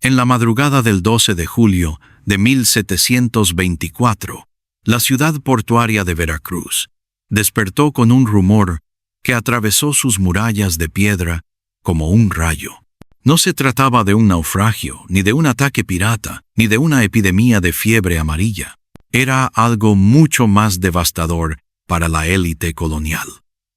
En la madrugada del 12 de julio de 1724, la ciudad portuaria de Veracruz despertó con un rumor que atravesó sus murallas de piedra como un rayo. No se trataba de un naufragio, ni de un ataque pirata, ni de una epidemia de fiebre amarilla. Era algo mucho más devastador para la élite colonial.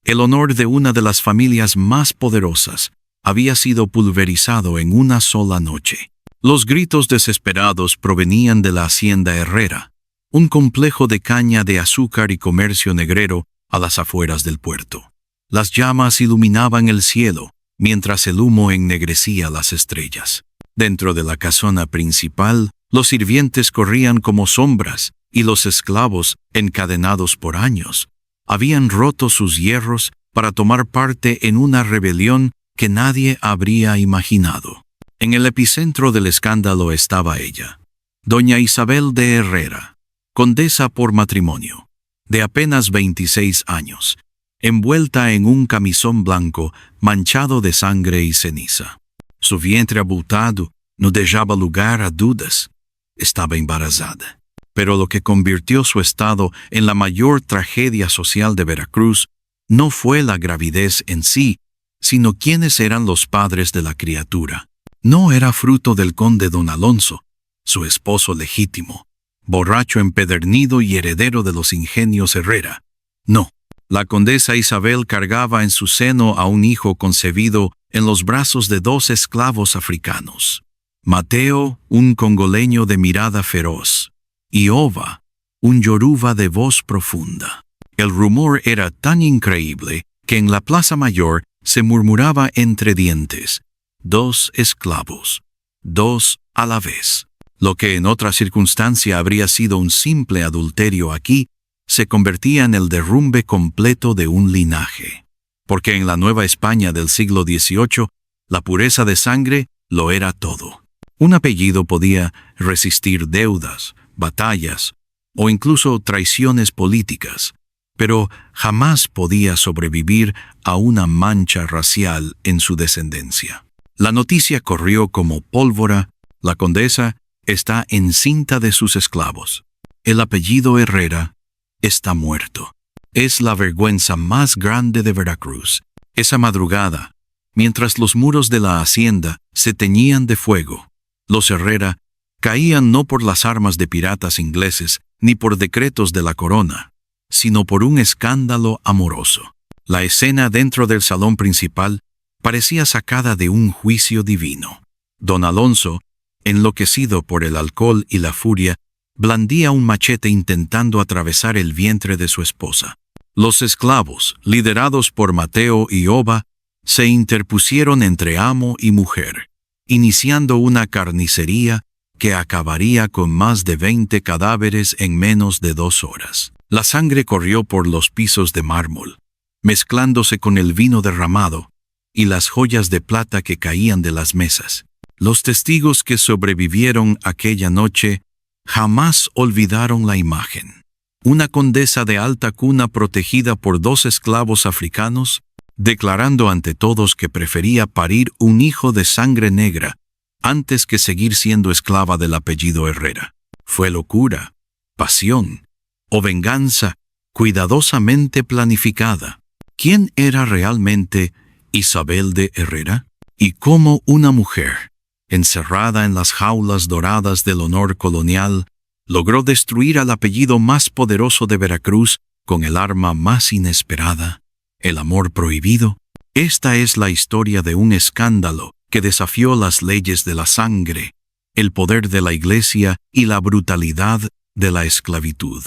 El honor de una de las familias más poderosas había sido pulverizado en una sola noche. Los gritos desesperados provenían de la hacienda Herrera, un complejo de caña de azúcar y comercio negrero a las afueras del puerto. Las llamas iluminaban el cielo, mientras el humo ennegrecía las estrellas. Dentro de la casona principal, los sirvientes corrían como sombras, y los esclavos, encadenados por años, habían roto sus hierros para tomar parte en una rebelión que nadie habría imaginado. En el epicentro del escándalo estaba ella, doña Isabel de Herrera, condesa por matrimonio, de apenas 26 años, envuelta en un camisón blanco manchado de sangre y ceniza. Su vientre abultado no dejaba lugar a dudas. Estaba embarazada. Pero lo que convirtió su estado en la mayor tragedia social de Veracruz no fue la gravidez en sí, sino quiénes eran los padres de la criatura. No era fruto del conde don Alonso, su esposo legítimo, borracho empedernido y heredero de los ingenios Herrera. No. La condesa Isabel cargaba en su seno a un hijo concebido en los brazos de 2 esclavos africanos. Mateo, un congoleño de mirada feroz, y Ova, un yoruba de voz profunda. El rumor era tan increíble que en la Plaza Mayor se murmuraba entre dientes: 2 esclavos, 2 a la vez. Lo que en otra circunstancia habría sido un simple adulterio aquí, se convertía en el derrumbe completo de un linaje. Porque en la Nueva España del siglo XVIII, la pureza de sangre lo era todo. Un apellido podía resistir deudas, batallas o incluso traiciones políticas, pero jamás podía sobrevivir a una mancha racial en su descendencia. La noticia corrió como pólvora: la condesa está encinta de sus esclavos. El apellido Herrera está muerto. Es la vergüenza más grande de Veracruz. Esa madrugada, mientras los muros de la hacienda se teñían de fuego, los Herrera caían no por las armas de piratas ingleses ni por decretos de la corona, sino por un escándalo amoroso. La escena dentro del salón principal parecía sacada de un juicio divino. Don Alonso, enloquecido por el alcohol y la furia, blandía un machete intentando atravesar el vientre de su esposa. Los esclavos, liderados por Mateo y Ova, se interpusieron entre amo y mujer, iniciando una carnicería que acabaría con más de 20 cadáveres en menos de 2 horas. La sangre corrió por los pisos de mármol, mezclándose con el vino derramado y las joyas de plata que caían de las mesas. Los testigos que sobrevivieron aquella noche jamás olvidaron la imagen. Una condesa de alta cuna protegida por 2 esclavos africanos, declarando ante todos que prefería parir un hijo de sangre negra antes que seguir siendo esclava del apellido Herrera. Fue locura, pasión o venganza cuidadosamente planificada. ¿Quién era realmente Isabel de Herrera? ¿Y cómo una mujer, encerrada en las jaulas doradas del honor colonial, logró destruir al apellido más poderoso de Veracruz con el arma más inesperada, el amor prohibido? Esta es la historia de un escándalo que desafió las leyes de la sangre, el poder de la Iglesia y la brutalidad de la esclavitud.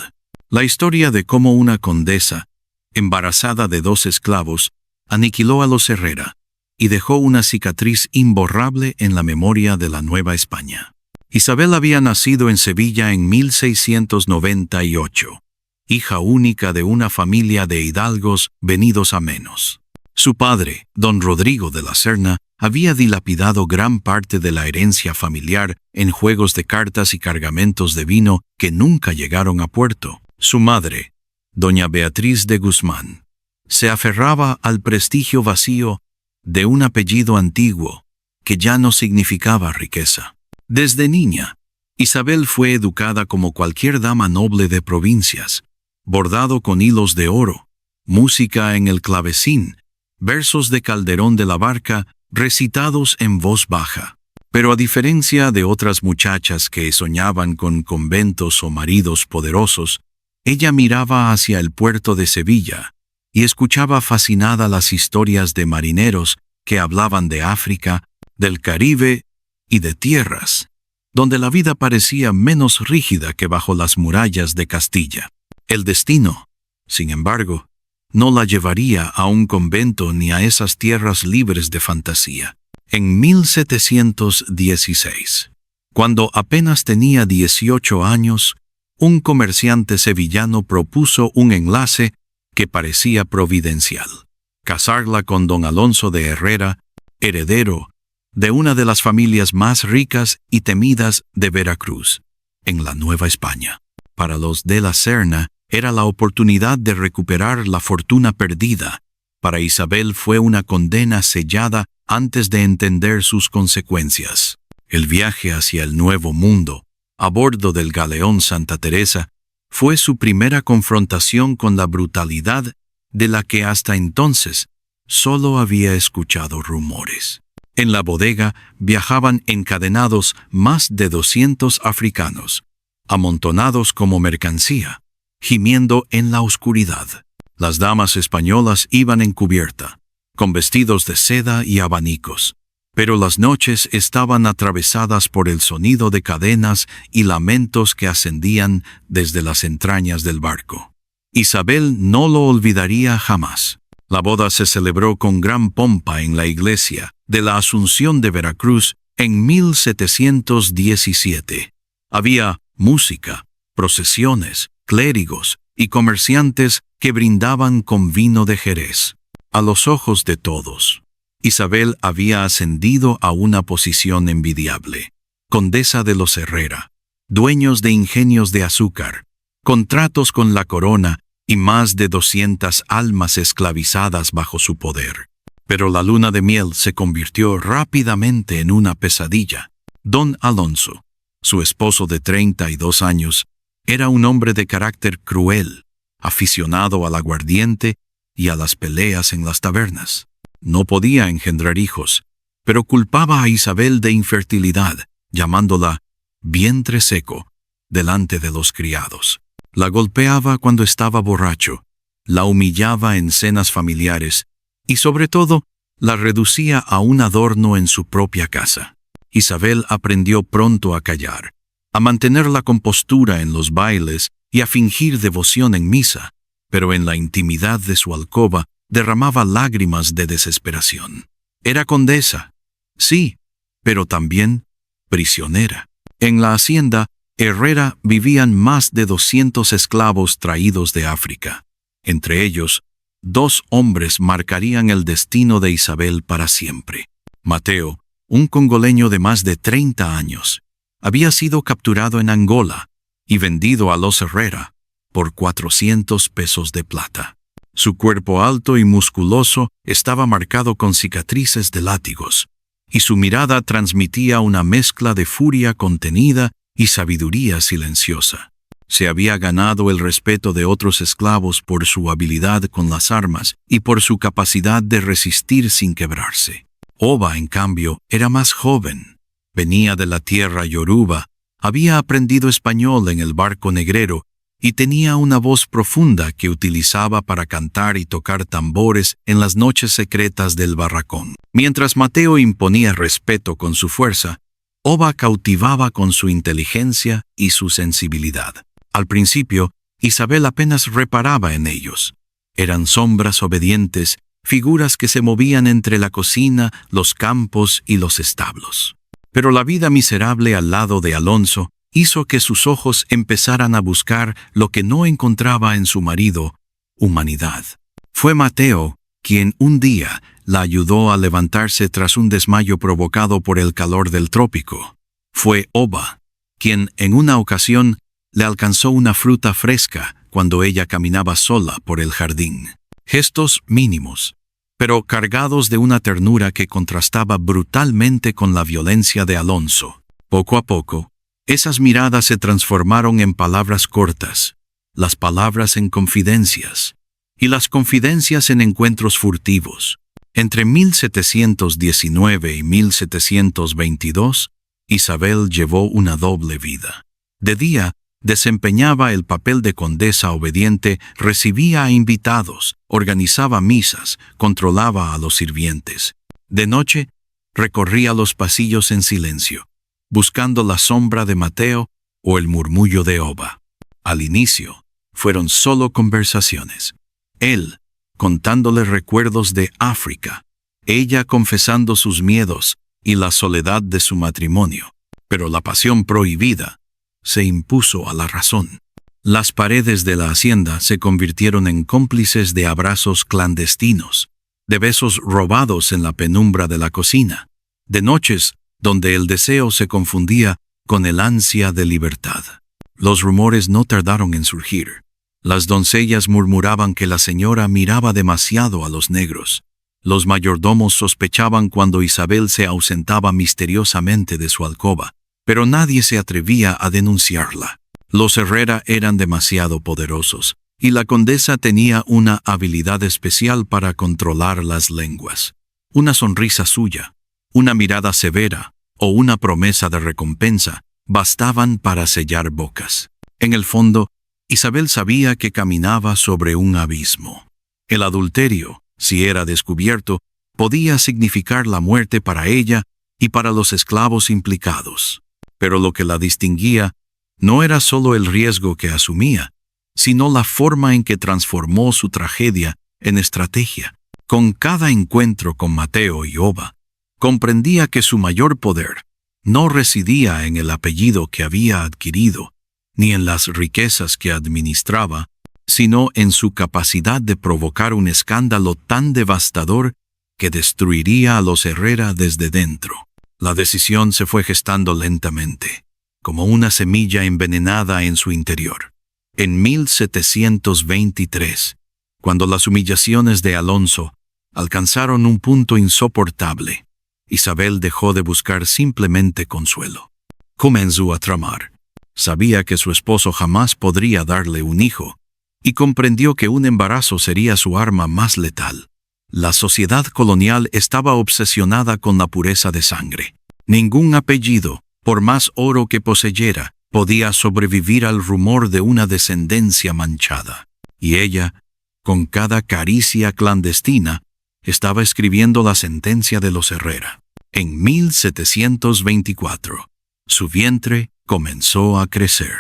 La historia de cómo una condesa, embarazada de 2 esclavos, aniquiló a los Herrera y dejó una cicatriz imborrable en la memoria de la Nueva España. Isabel había nacido en Sevilla en 1698, hija única de una familia de hidalgos venidos a menos. Su padre, don Rodrigo de la Serna, había dilapidado gran parte de la herencia familiar en juegos de cartas y cargamentos de vino que nunca llegaron a puerto. Su madre, doña Beatriz de Guzmán, se aferraba al prestigio vacío de un apellido antiguo que ya no significaba riqueza. Desde niña, Isabel fue educada como cualquier dama noble de provincias, bordado con hilos de oro, música en el clavecín, versos de Calderón de la Barca recitados en voz baja. Pero a diferencia de otras muchachas que soñaban con conventos o maridos poderosos, ella miraba hacia el puerto de Sevilla y escuchaba fascinada las historias de marineros que hablaban de África, del Caribe y de tierras, donde la vida parecía menos rígida que bajo las murallas de Castilla. El destino, sin embargo, no la llevaría a un convento ni a esas tierras libres de fantasía. En 1716, cuando apenas tenía 18 años, un comerciante sevillano propuso un enlace que parecía providencial: casarla con don Alonso de Herrera, heredero de una de las familias más ricas y temidas de Veracruz, en la Nueva España. Para los de la Serna era la oportunidad de recuperar la fortuna perdida. Para Isabel fue una condena sellada antes de entender sus consecuencias. El viaje hacia el Nuevo Mundo, a bordo del galeón Santa Teresa, fue su primera confrontación con la brutalidad de la que hasta entonces solo había escuchado rumores. En la bodega viajaban encadenados más de 200 africanos, amontonados como mercancía, gimiendo en la oscuridad. Las damas españolas iban en cubierta, con vestidos de seda y abanicos, pero las noches estaban atravesadas por el sonido de cadenas y lamentos que ascendían desde las entrañas del barco. Isabel no lo olvidaría jamás. La boda se celebró con gran pompa en la iglesia de la Asunción de Veracruz en 1717. Había música, procesiones, clérigos y comerciantes que brindaban con vino de Jerez. A los ojos de todos, Isabel había ascendido a una posición envidiable. Condesa de los Herrera, dueños de ingenios de azúcar, contratos con la corona y más de 200 almas esclavizadas bajo su poder. Pero la luna de miel se convirtió rápidamente en una pesadilla. Don Alonso, su esposo de 32 años, era un hombre de carácter cruel, aficionado al aguardiente y a las peleas en las tabernas. No podía engendrar hijos, pero culpaba a Isabel de infertilidad, llamándola vientre seco delante de los criados. La golpeaba cuando estaba borracho, la humillaba en cenas familiares y, sobre todo, la reducía a un adorno en su propia casa. Isabel aprendió pronto a callar, a mantener la compostura en los bailes y a fingir devoción en misa, pero en la intimidad de su alcoba derramaba lágrimas de desesperación. Era condesa, sí, pero también prisionera. En la hacienda Herrera vivían más de 200 esclavos traídos de África. Entre ellos, 2 hombres marcarían el destino de Isabel para siempre. Mateo, un congoleño de más de 30 años, había sido capturado en Angola y vendido a los Herrera por 400 pesos de plata. Su cuerpo alto y musculoso estaba marcado con cicatrices de látigos, y su mirada transmitía una mezcla de furia contenida y sabiduría silenciosa. Se había ganado el respeto de otros esclavos por su habilidad con las armas y por su capacidad de resistir sin quebrarse. Oba, en cambio, era más joven. Venía de la tierra yoruba, había aprendido español en el barco negrero y tenía una voz profunda que utilizaba para cantar y tocar tambores en las noches secretas del barracón. Mientras Mateo imponía respeto con su fuerza, Oba cautivaba con su inteligencia y su sensibilidad. Al principio, Isabel apenas reparaba en ellos. Eran sombras obedientes, figuras que se movían entre la cocina, los campos y los establos. Pero la vida miserable al lado de Alonso hizo que sus ojos empezaran a buscar lo que no encontraba en su marido: humanidad. Fue Mateo quien un día la ayudó a levantarse tras un desmayo provocado por el calor del trópico. Fue Oba quien en una ocasión le alcanzó una fruta fresca cuando ella caminaba sola por el jardín. Gestos mínimos, pero cargados de una ternura que contrastaba brutalmente con la violencia de Alonso. Poco a poco, esas miradas se transformaron en palabras cortas, las palabras en confidencias, y las confidencias en encuentros furtivos. Entre 1719 y 1722, Isabel llevó una doble vida. De día, desempeñaba el papel de condesa obediente, recibía a invitados, organizaba misas, controlaba a los sirvientes. De noche, recorría los pasillos en silencio, buscando la sombra de Mateo o el murmullo de Oba. Al inicio, fueron solo conversaciones. Él, contándole recuerdos de África, ella confesando sus miedos y la soledad de su matrimonio. Pero la pasión prohibida se impuso a la razón. Las paredes de la hacienda se convirtieron en cómplices de abrazos clandestinos, de besos robados en la penumbra de la cocina, de noches donde el deseo se confundía con el ansia de libertad. Los rumores no tardaron en surgir. Las doncellas murmuraban que la señora miraba demasiado a los negros. Los mayordomos sospechaban cuando Isabel se ausentaba misteriosamente de su alcoba, pero nadie se atrevía a denunciarla. Los Herrera eran demasiado poderosos, y la condesa tenía una habilidad especial para controlar las lenguas. Una sonrisa suya, una mirada severa o una promesa de recompensa bastaban para sellar bocas. En el fondo, Isabel sabía que caminaba sobre un abismo. El adulterio, si era descubierto, podía significar la muerte para ella y para los esclavos implicados. Pero lo que la distinguía no era solo el riesgo que asumía, sino la forma en que transformó su tragedia en estrategia. Con cada encuentro con Mateo y Oba, comprendía que su mayor poder no residía en el apellido que había adquirido, ni en las riquezas que administraba, sino en su capacidad de provocar un escándalo tan devastador que destruiría a los Herrera desde dentro. La decisión se fue gestando lentamente, como una semilla envenenada en su interior. En 1723, cuando las humillaciones de Alonso alcanzaron un punto insoportable, Isabel dejó de buscar simplemente consuelo. Comenzó a tramar. Sabía que su esposo jamás podría darle un hijo, y comprendió que un embarazo sería su arma más letal. La sociedad colonial estaba obsesionada con la pureza de sangre. Ningún apellido, por más oro que poseyera, podía sobrevivir al rumor de una descendencia manchada. Y ella, con cada caricia clandestina, estaba escribiendo la sentencia de los Herrera. En 1724, su vientre comenzó a crecer.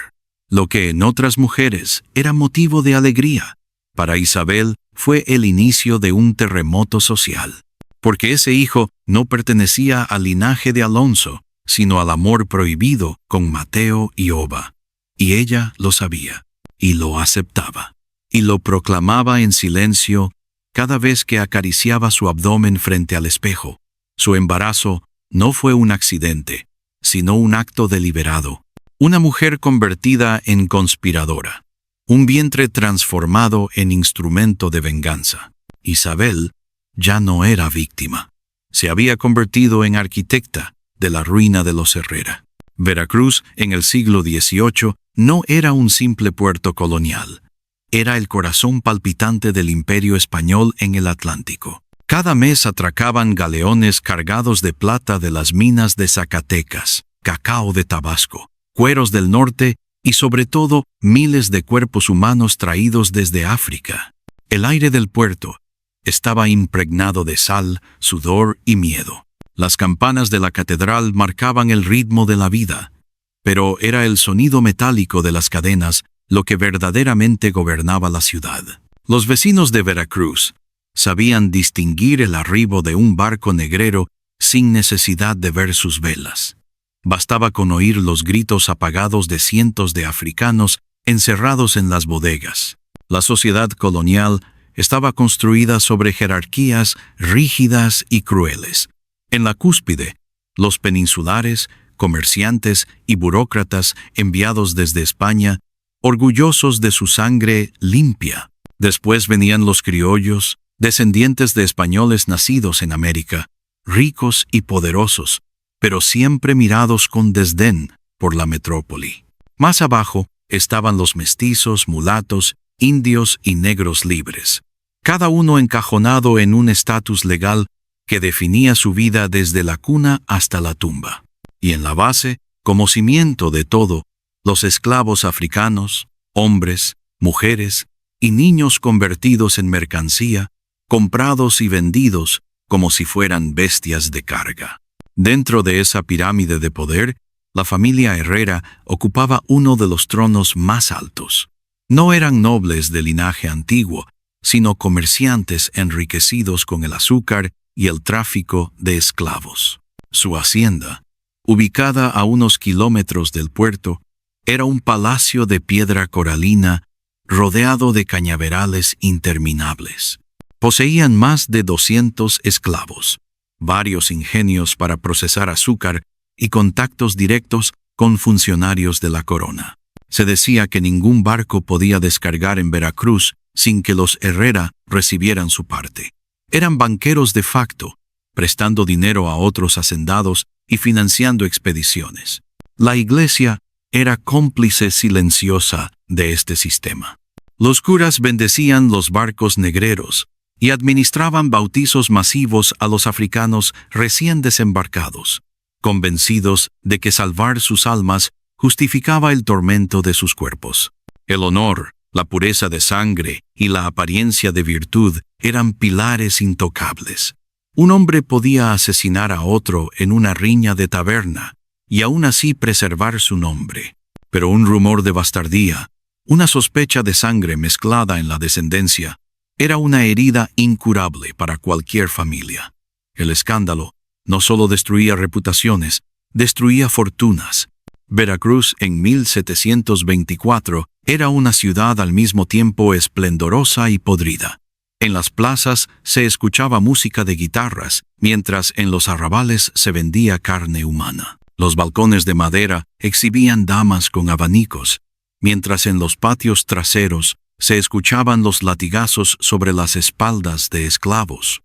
Lo que en otras mujeres era motivo de alegría, para Isabel fue el inicio de un terremoto social. Porque ese hijo no pertenecía al linaje de Alonso, sino al amor prohibido con Mateo y Oba. Y ella lo sabía, y lo aceptaba, y lo proclamaba en silencio cada vez que acariciaba su abdomen frente al espejo. Su embarazo no fue un accidente, sino un acto deliberado. Una mujer convertida en conspiradora. Un vientre transformado en instrumento de venganza. Isabel ya no era víctima. Se había convertido en arquitecta de la ruina de los Herrera. Veracruz, en el siglo XVIII, no era un simple puerto colonial. Era el corazón palpitante del imperio español en el Atlántico. Cada mes atracaban galeones cargados de plata de las minas de Zacatecas, cacao de Tabasco, cueros del norte y sobre todo miles de cuerpos humanos traídos desde África. El aire del puerto estaba impregnado de sal, sudor y miedo. Las campanas de la catedral marcaban el ritmo de la vida, pero era el sonido metálico de las cadenas lo que verdaderamente gobernaba la ciudad. Los vecinos de Veracruz sabían distinguir el arribo de un barco negrero sin necesidad de ver sus velas. Bastaba con oír los gritos apagados de cientos de africanos encerrados en las bodegas. La sociedad colonial estaba construida sobre jerarquías rígidas y crueles. En la cúspide, los peninsulares, comerciantes y burócratas enviados desde España, orgullosos de su sangre limpia. Después venían los criollos, descendientes de españoles nacidos en América, ricos y poderosos, pero siempre mirados con desdén por la metrópoli. Más abajo estaban los mestizos, mulatos, indios y negros libres, cada uno encajonado en un estatus legal que definía su vida desde la cuna hasta la tumba. Y en la base, como cimiento de todo, los esclavos africanos, hombres, mujeres y niños convertidos en mercancía, comprados y vendidos como si fueran bestias de carga. Dentro de esa pirámide de poder, la familia Herrera ocupaba uno de los tronos más altos. No eran nobles de linaje antiguo, sino comerciantes enriquecidos con el azúcar y el tráfico de esclavos. Su hacienda, ubicada a unos kilómetros del puerto, era un palacio de piedra coralina rodeado de cañaverales interminables. Poseían más de 200 esclavos, varios ingenios para procesar azúcar y contactos directos con funcionarios de la corona. Se decía que ningún barco podía descargar en Veracruz sin que los Herrera recibieran su parte. Eran banqueros de facto, prestando dinero a otros hacendados y financiando expediciones. La Iglesia era cómplice silenciosa de este sistema. Los curas bendecían los barcos negreros y administraban bautizos masivos a los africanos recién desembarcados, convencidos de que salvar sus almas justificaba el tormento de sus cuerpos. El honor, la pureza de sangre y la apariencia de virtud eran pilares intocables. Un hombre podía asesinar a otro en una riña de taberna y aún así preservar su nombre. Pero un rumor de bastardía, una sospecha de sangre mezclada en la descendencia, era una herida incurable para cualquier familia. El escándalo no solo destruía reputaciones, destruía fortunas. Veracruz en 1724 era una ciudad al mismo tiempo esplendorosa y podrida. En las plazas se escuchaba música de guitarras, mientras en los arrabales se vendía carne humana. Los balcones de madera exhibían damas con abanicos, mientras en los patios traseros se escuchaban los latigazos sobre las espaldas de esclavos.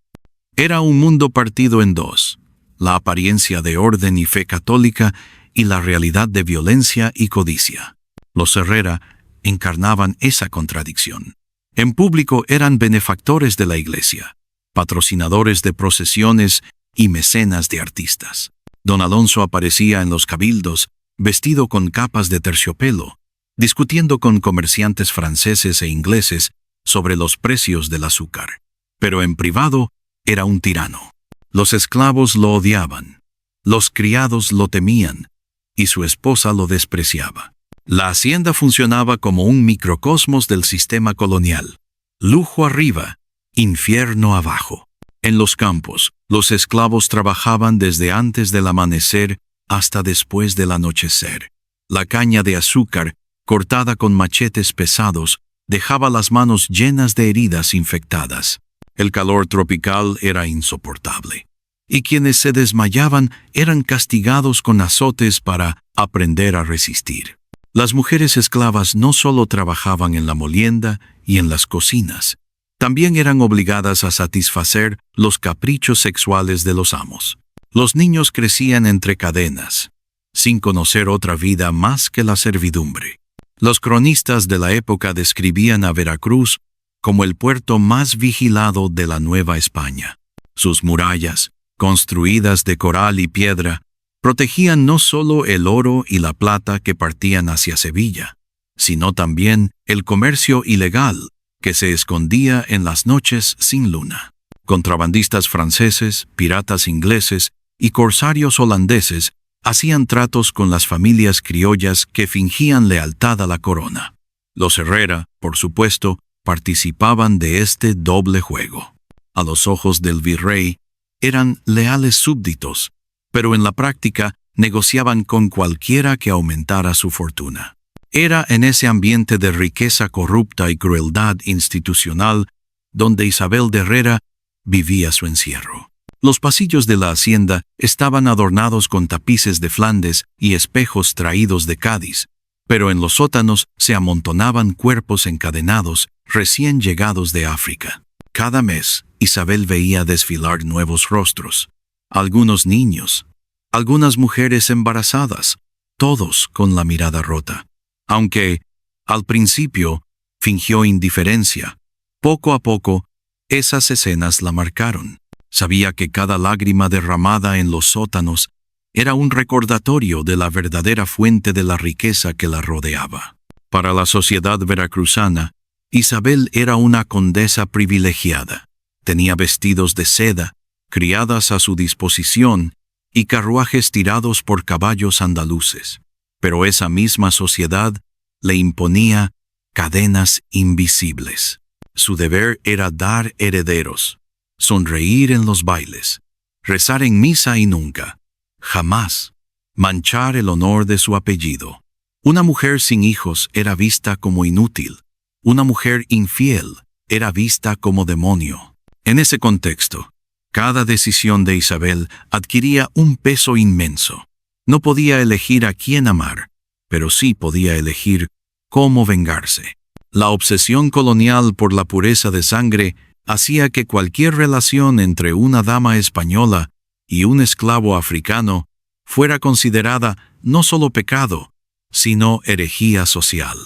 Era un mundo partido en dos, la apariencia de orden y fe católica y la realidad de violencia y codicia. Los Herrera encarnaban esa contradicción. En público eran benefactores de la Iglesia, patrocinadores de procesiones y mecenas de artistas. Don Alonso aparecía en los cabildos, vestido con capas de terciopelo, discutiendo con comerciantes franceses e ingleses sobre los precios del azúcar. Pero en privado era un tirano. Los esclavos lo odiaban, los criados lo temían, y su esposa lo despreciaba. La hacienda funcionaba como un microcosmos del sistema colonial. Lujo arriba, infierno abajo. En los campos, los esclavos trabajaban desde antes del amanecer hasta después del anochecer. La caña de azúcar, cortada con machetes pesados, dejaba las manos llenas de heridas infectadas. El calor tropical era insoportable, y quienes se desmayaban eran castigados con azotes para aprender a resistir. Las mujeres esclavas no solo trabajaban en la molienda y en las cocinas, también eran obligadas a satisfacer los caprichos sexuales de los amos. Los niños crecían entre cadenas, sin conocer otra vida más que la servidumbre. Los cronistas de la época describían a Veracruz como el puerto más vigilado de la Nueva España. Sus murallas, construidas de coral y piedra, protegían no solo el oro y la plata que partían hacia Sevilla, sino también el comercio ilegal que se escondía en las noches sin luna. Contrabandistas franceses, piratas ingleses y corsarios holandeses hacían tratos con las familias criollas que fingían lealtad a la corona. Los Herrera, por supuesto, participaban de este doble juego. A los ojos del virrey, eran leales súbditos, pero en la práctica negociaban con cualquiera que aumentara su fortuna. Era en ese ambiente de riqueza corrupta y crueldad institucional donde Isabel de Herrera vivía su encierro. Los pasillos de la hacienda estaban adornados con tapices de Flandes y espejos traídos de Cádiz, pero en los sótanos se amontonaban cuerpos encadenados recién llegados de África. Cada mes, Isabel veía desfilar nuevos rostros, algunos niños, algunas mujeres embarazadas, todos con la mirada rota. Aunque, al principio, fingió indiferencia, poco a poco, esas escenas la marcaron. Sabía que cada lágrima derramada en los sótanos era un recordatorio de la verdadera fuente de la riqueza que la rodeaba. Para la sociedad veracruzana, Isabel era una condesa privilegiada. Tenía vestidos de seda, criadas a su disposición, y carruajes tirados por caballos andaluces. Pero esa misma sociedad le imponía cadenas invisibles. Su deber era dar herederos, sonreír en los bailes, rezar en misa y nunca, jamás, manchar el honor de su apellido. Una mujer sin hijos era vista como inútil. Una mujer infiel era vista como demonio. En ese contexto, cada decisión de Isabel adquiría un peso inmenso. No podía elegir a quién amar, pero sí podía elegir cómo vengarse. La obsesión colonial por la pureza de sangre hacía que cualquier relación entre una dama española y un esclavo africano fuera considerada no solo pecado, sino herejía social.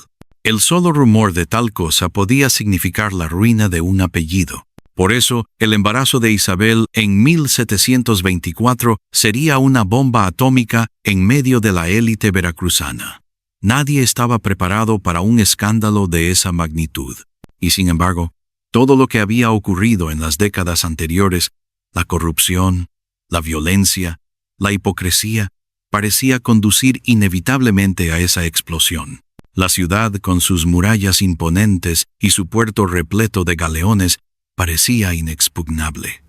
El solo rumor de tal cosa podía significar la ruina de un apellido. Por eso, el embarazo de Isabel en 1724 sería una bomba atómica en medio de la élite veracruzana. Nadie estaba preparado para un escándalo de esa magnitud. Y sin embargo, todo lo que había ocurrido en las décadas anteriores, la corrupción, la violencia, la hipocresía, parecía conducir inevitablemente a esa explosión. La ciudad, con sus murallas imponentes y su puerto repleto de galeones, parecía inexpugnable.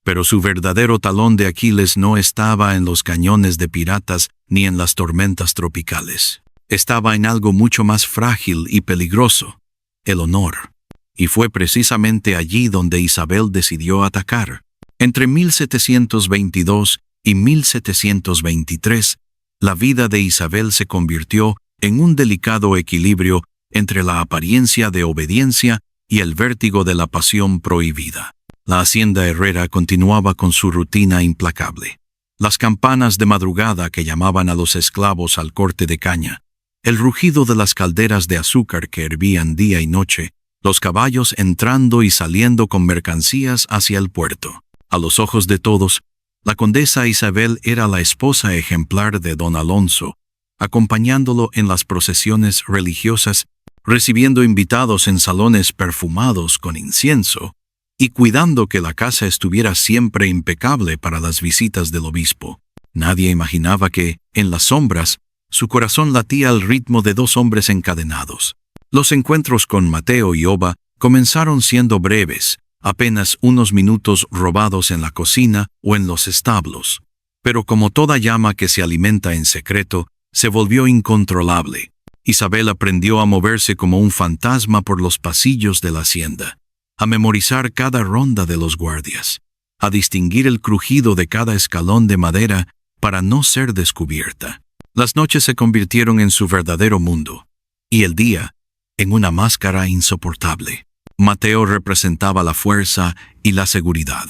Pero su verdadero talón de Aquiles no estaba en los cañones de piratas ni en las tormentas tropicales. Estaba en algo mucho más frágil y peligroso, el honor. Y fue precisamente allí donde Isabel decidió atacar. Entre 1722 y 1723, la vida de Isabel se convirtió en un delicado equilibrio entre la apariencia de obediencia y el vértigo de la pasión prohibida. La hacienda herrera continuaba con su rutina implacable. Las campanas de madrugada que llamaban a los esclavos al corte de caña, el rugido de las calderas de azúcar que hervían día y noche, los caballos entrando y saliendo con mercancías hacia el puerto. A los ojos de todos, la condesa Isabel era la esposa ejemplar de don Alonso, acompañándolo en las procesiones religiosas, recibiendo invitados en salones perfumados con incienso y cuidando que la casa estuviera siempre impecable para las visitas del obispo. Nadie imaginaba que, en las sombras, su corazón latía al ritmo de dos hombres encadenados. Los encuentros con Mateo y Oba comenzaron siendo breves, apenas unos minutos robados en la cocina o en los establos. Pero como toda llama que se alimenta en secreto, se volvió incontrolable. Isabel aprendió a moverse como un fantasma por los pasillos de la hacienda, a memorizar cada ronda de los guardias, a distinguir el crujido de cada escalón de madera para no ser descubierta. Las noches se convirtieron en su verdadero mundo, y el día en una máscara insoportable. Mateo representaba la fuerza y la seguridad.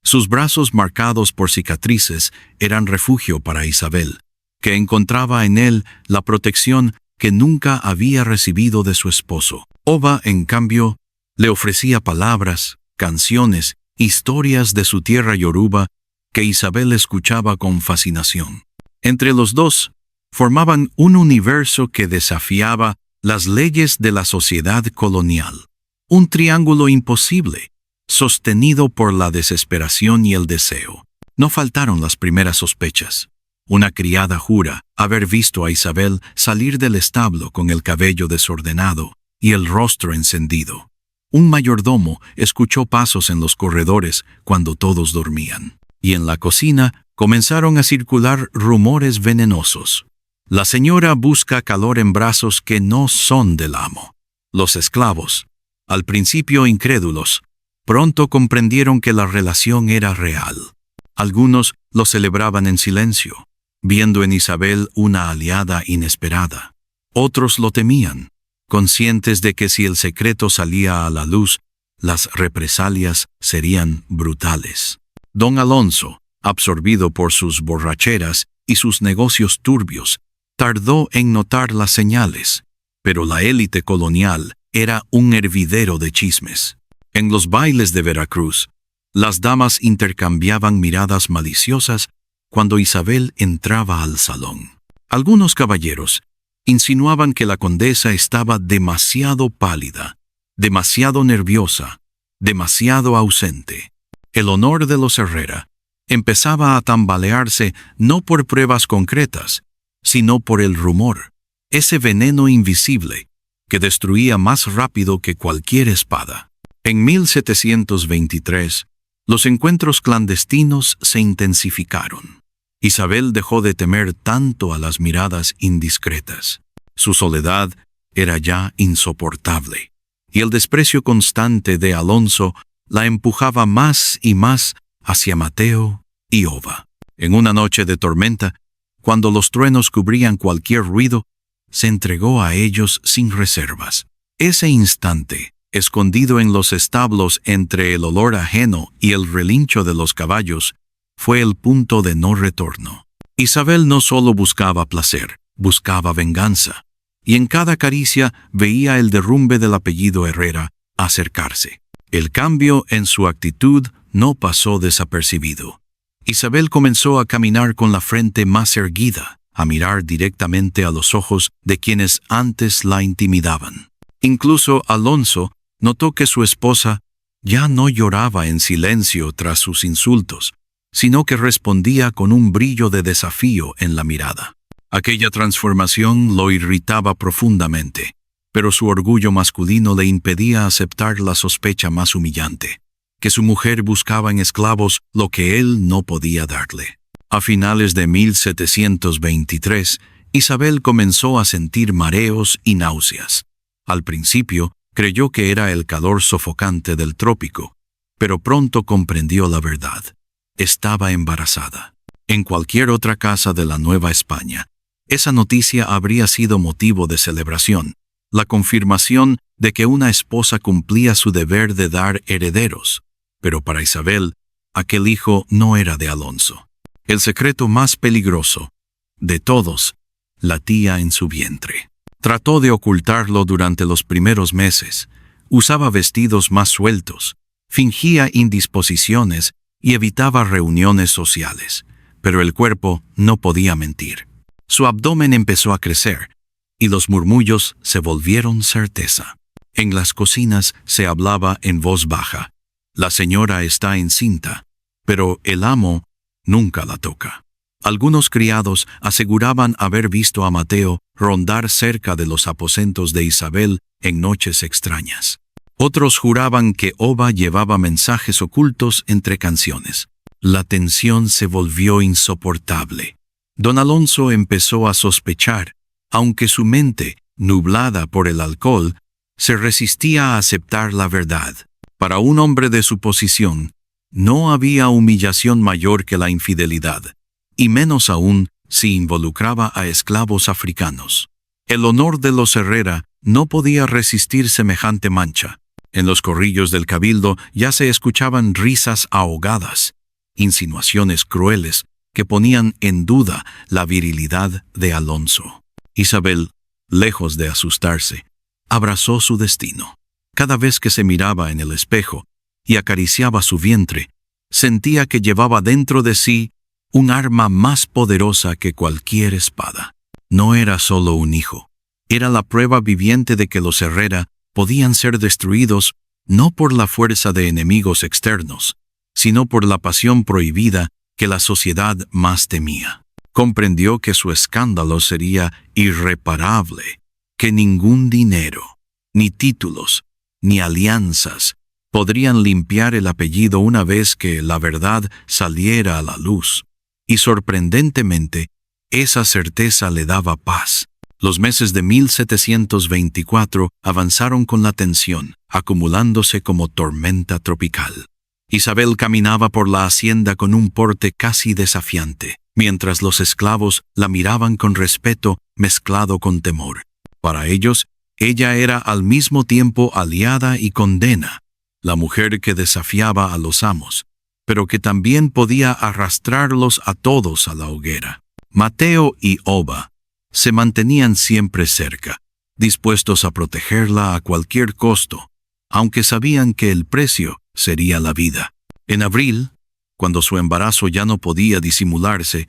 Sus brazos marcados por cicatrices eran refugio para Isabel, que encontraba en él la protección que nunca había recibido de su esposo. Oba, en cambio, le ofrecía palabras, canciones, historias de su tierra yoruba que Isabel escuchaba con fascinación. Entre los dos, formaban un universo que desafiaba las leyes de la sociedad colonial. Un triángulo imposible, sostenido por la desesperación y el deseo. No faltaron las primeras sospechas. Una criada jura haber visto a Isabel salir del establo con el cabello desordenado y el rostro encendido. Un mayordomo escuchó pasos en los corredores cuando todos dormían. Y en la cocina comenzaron a circular rumores venenosos. La señora busca calor en brazos que no son del amo. Los esclavos, al principio incrédulos, pronto comprendieron que la relación era real. Algunos lo celebraban en silencio, viendo en Isabel una aliada inesperada. Otros lo temían, conscientes de que si el secreto salía a la luz, las represalias serían brutales. Don Alonso, absorbido por sus borracheras y sus negocios turbios, tardó en notar las señales, pero la élite colonial era un hervidero de chismes. En los bailes de Veracruz, las damas intercambiaban miradas maliciosas cuando Isabel entraba al salón. Algunos caballeros insinuaban que la condesa estaba demasiado pálida, demasiado nerviosa, demasiado ausente. El honor de los Herrera empezaba a tambalearse no por pruebas concretas, sino por el rumor, ese veneno invisible que destruía más rápido que cualquier espada. En 1723, los encuentros clandestinos se intensificaron. Isabel dejó de temer tanto a las miradas indiscretas. Su soledad era ya insoportable, y el desprecio constante de Alonso la empujaba más y más hacia Mateo y Ova. En una noche de tormenta, cuando los truenos cubrían cualquier ruido, se entregó a ellos sin reservas. Ese instante, escondido en los establos entre el olor ajeno y el relincho de los caballos, fue el punto de no retorno. Isabel no solo buscaba placer, buscaba venganza, y en cada caricia veía el derrumbe del apellido Herrera acercarse. El cambio en su actitud no pasó desapercibido. Isabel comenzó a caminar con la frente más erguida, a mirar directamente a los ojos de quienes antes la intimidaban. Incluso Alonso notó que su esposa ya no lloraba en silencio tras sus insultos, sino que respondía con un brillo de desafío en la mirada. Aquella transformación lo irritaba profundamente, pero su orgullo masculino le impedía aceptar la sospecha más humillante, que su mujer buscaba en esclavos lo que él no podía darle. A finales de 1723, Isabel comenzó a sentir mareos y náuseas. Al principio, creyó que era el calor sofocante del trópico, pero pronto comprendió la verdad. Estaba embarazada. En cualquier otra casa de la Nueva España, esa noticia habría sido motivo de celebración, la confirmación de que una esposa cumplía su deber de dar herederos. Pero para Isabel, aquel hijo no era de Alonso. El secreto más peligroso de todos latía en su vientre. Trató de ocultarlo durante los primeros meses. Usaba vestidos más sueltos, fingía indisposiciones y evitaba reuniones sociales. Pero el cuerpo no podía mentir. Su abdomen empezó a crecer y los murmullos se volvieron certeza. En las cocinas se hablaba en voz baja. La señora está encinta, pero el amo nunca la toca. Algunos criados aseguraban haber visto a Mateo rondar cerca de los aposentos de Isabel en noches extrañas. Otros juraban que Ova llevaba mensajes ocultos entre canciones. La tensión se volvió insoportable. Don Alonso empezó a sospechar, aunque su mente, nublada por el alcohol, se resistía a aceptar la verdad. Para un hombre de su posición, no había humillación mayor que la infidelidad, y menos aún si involucraba a esclavos africanos. El honor de los Herrera no podía resistir semejante mancha. En los corrillos del cabildo ya se escuchaban risas ahogadas, insinuaciones crueles que ponían en duda la virilidad de Alonso. Isabel, lejos de asustarse, abrazó su destino. Cada vez que se miraba en el espejo y acariciaba su vientre, sentía que llevaba dentro de sí un arma más poderosa que cualquier espada. No era solo un hijo, era la prueba viviente de que los Herrera podían ser destruidos no por la fuerza de enemigos externos, sino por la pasión prohibida que la sociedad más temía. Comprendió que su escándalo sería irreparable, que ningún dinero, ni títulos, ni alianzas podrían limpiar el apellido una vez que la verdad saliera a la luz. Y sorprendentemente, esa certeza le daba paz. Los meses de 1724 avanzaron con la tensión, acumulándose como tormenta tropical. Isabel caminaba por la hacienda con un porte casi desafiante, mientras los esclavos la miraban con respeto mezclado con temor. Para ellos, ella era al mismo tiempo aliada y condena, la mujer que desafiaba a los amos, pero que también podía arrastrarlos a todos a la hoguera. Mateo y Oba se mantenían siempre cerca, dispuestos a protegerla a cualquier costo, aunque sabían que el precio sería la vida. En abril, cuando su embarazo ya no podía disimularse,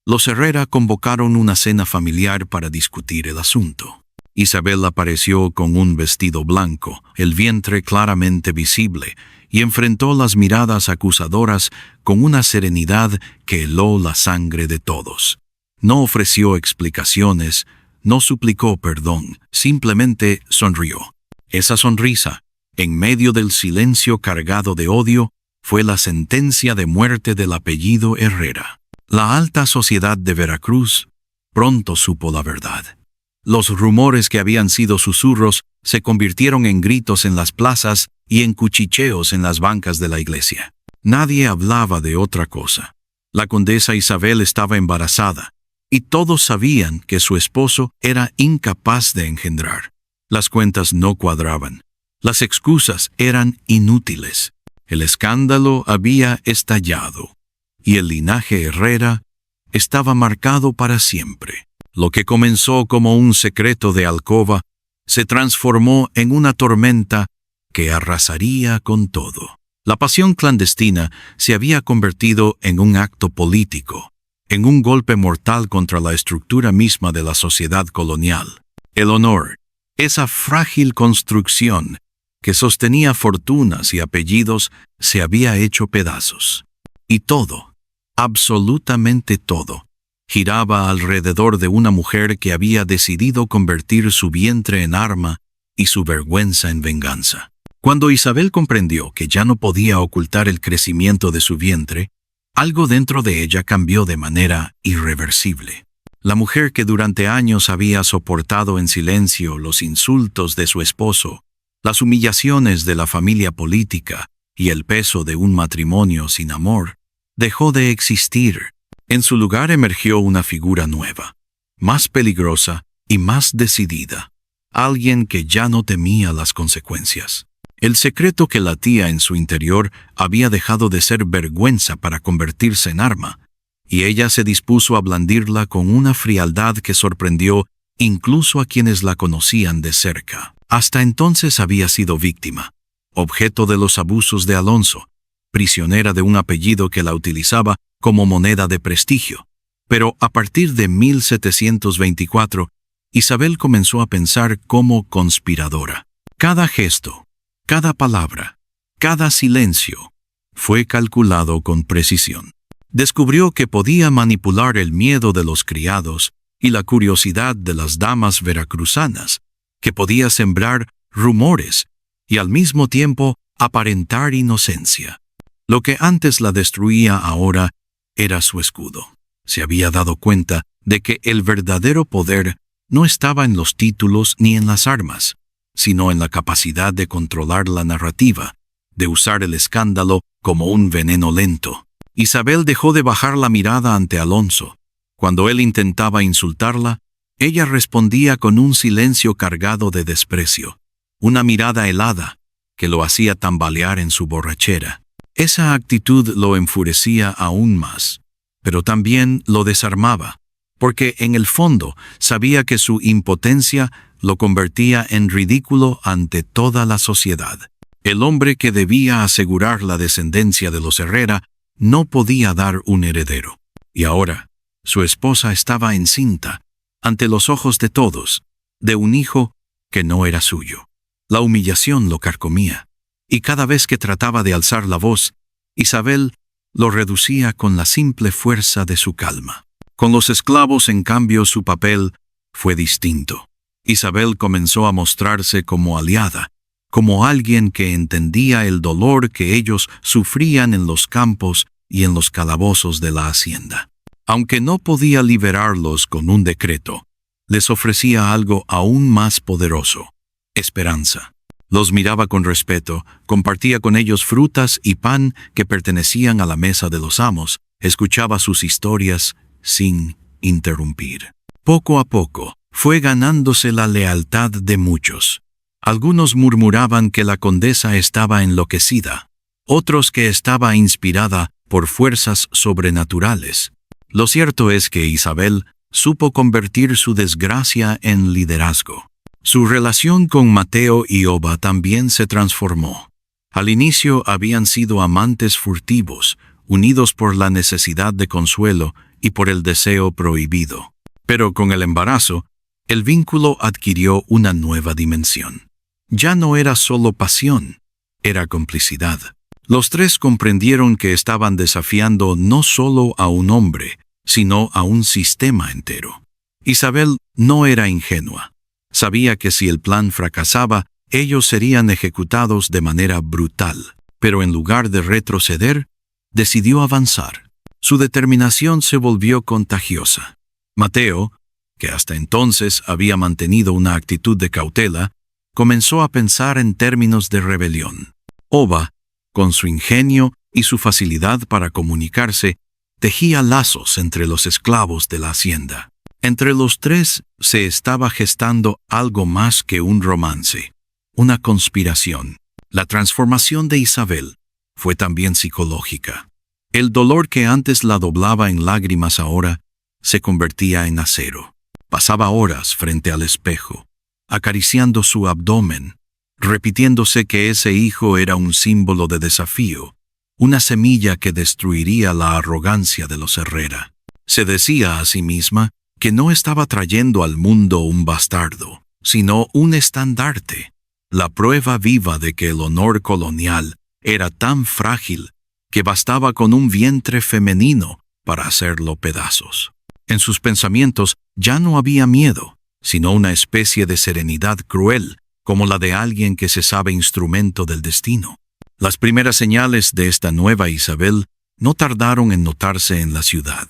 los Herrera convocaron una cena familiar para discutir el asunto. Isabel apareció con un vestido blanco, el vientre claramente visible, y enfrentó las miradas acusadoras con una serenidad que heló la sangre de todos. No ofreció explicaciones, no suplicó perdón, simplemente sonrió. Esa sonrisa, en medio del silencio cargado de odio, fue la sentencia de muerte del apellido Herrera. La alta sociedad de Veracruz pronto supo la verdad. Los rumores que habían sido susurros se convirtieron en gritos en las plazas y en cuchicheos en las bancas de la iglesia. Nadie hablaba de otra cosa. La condesa Isabel estaba embarazada, y todos sabían que su esposo era incapaz de engendrar. Las cuentas no cuadraban. Las excusas eran inútiles. El escándalo había estallado, y el linaje Herrera estaba marcado para siempre. Lo que comenzó como un secreto de alcoba se transformó en una tormenta que arrasaría con todo. La pasión clandestina se había convertido en un acto político, en un golpe mortal contra la estructura misma de la sociedad colonial. El honor, esa frágil construcción que sostenía fortunas y apellidos, se había hecho pedazos. Y todo, absolutamente todo, giraba alrededor de una mujer que había decidido convertir su vientre en arma y su vergüenza en venganza. Cuando Isabel comprendió que ya no podía ocultar el crecimiento de su vientre, algo dentro de ella cambió de manera irreversible. La mujer que durante años había soportado en silencio los insultos de su esposo, las humillaciones de la familia política y el peso de un matrimonio sin amor, dejó de existir. En su lugar emergió una figura nueva, más peligrosa y más decidida, alguien que ya no temía las consecuencias. El secreto que latía en su interior había dejado de ser vergüenza para convertirse en arma, y ella se dispuso a blandirla con una frialdad que sorprendió incluso a quienes la conocían de cerca. Hasta entonces había sido víctima, objeto de los abusos de Alonso, prisionera de un apellido que la utilizaba como moneda de prestigio. Pero a partir de 1724, Isabel comenzó a pensar como conspiradora. Cada gesto, cada palabra, cada silencio fue calculado con precisión. Descubrió que podía manipular el miedo de los criados y la curiosidad de las damas veracruzanas, que podía sembrar rumores y al mismo tiempo aparentar inocencia. Lo que antes la destruía ahora era su escudo. Se había dado cuenta de que el verdadero poder no estaba en los títulos ni en las armas, sino en la capacidad de controlar la narrativa, de usar el escándalo como un veneno lento. Isabel dejó de bajar la mirada ante Alonso. Cuando él intentaba insultarla, ella respondía con un silencio cargado de desprecio, una mirada helada que lo hacía tambalear en su borrachera. Esa actitud lo enfurecía aún más, pero también lo desarmaba, porque en el fondo sabía que su impotencia lo convertía en ridículo ante toda la sociedad. El hombre que debía asegurar la descendencia de los Herrera no podía dar un heredero. Y ahora, su esposa estaba encinta, ante los ojos de todos, de un hijo que no era suyo. La humillación lo carcomía, y cada vez que trataba de alzar la voz, Isabel lo reducía con la simple fuerza de su calma. Con los esclavos, en cambio, su papel fue distinto. Isabel comenzó a mostrarse como aliada, como alguien que entendía el dolor que ellos sufrían en los campos y en los calabozos de la hacienda. Aunque no podía liberarlos con un decreto, les ofrecía algo aún más poderoso: esperanza. Los miraba con respeto, compartía con ellos frutas y pan que pertenecían a la mesa de los amos, escuchaba sus historias sin interrumpir. Poco a poco, fue ganándose la lealtad de muchos. Algunos murmuraban que la condesa estaba enloquecida, otros que estaba inspirada por fuerzas sobrenaturales. Lo cierto es que Isabel supo convertir su desgracia en liderazgo. Su relación con Mateo y Oba también se transformó. Al inicio habían sido amantes furtivos, unidos por la necesidad de consuelo y por el deseo prohibido. Pero con el embarazo, el vínculo adquirió una nueva dimensión. Ya no era solo pasión, era complicidad. Los tres comprendieron que estaban desafiando no solo a un hombre, sino a un sistema entero. Isabel no era ingenua. Sabía que si el plan fracasaba, ellos serían ejecutados de manera brutal, pero en lugar de retroceder, decidió avanzar. Su determinación se volvió contagiosa. Mateo, que hasta entonces había mantenido una actitud de cautela, comenzó a pensar en términos de rebelión. Oba, con su ingenio y su facilidad para comunicarse, tejía lazos entre los esclavos de la hacienda. Entre los tres se estaba gestando algo más que un romance, una conspiración. La transformación de Isabel fue también psicológica. El dolor que antes la doblaba en lágrimas ahora se convertía en acero. Pasaba horas frente al espejo, acariciando su abdomen, repitiéndose que ese hijo era un símbolo de desafío, una semilla que destruiría la arrogancia de los Herrera. Se decía a sí misma que no estaba trayendo al mundo un bastardo, sino un estandarte, la prueba viva de que el honor colonial era tan frágil que bastaba con un vientre femenino para hacerlo pedazos. En sus pensamientos ya no había miedo, sino una especie de serenidad cruel, como la de alguien que se sabe instrumento del destino. Las primeras señales de esta nueva Isabel no tardaron en notarse en la ciudad.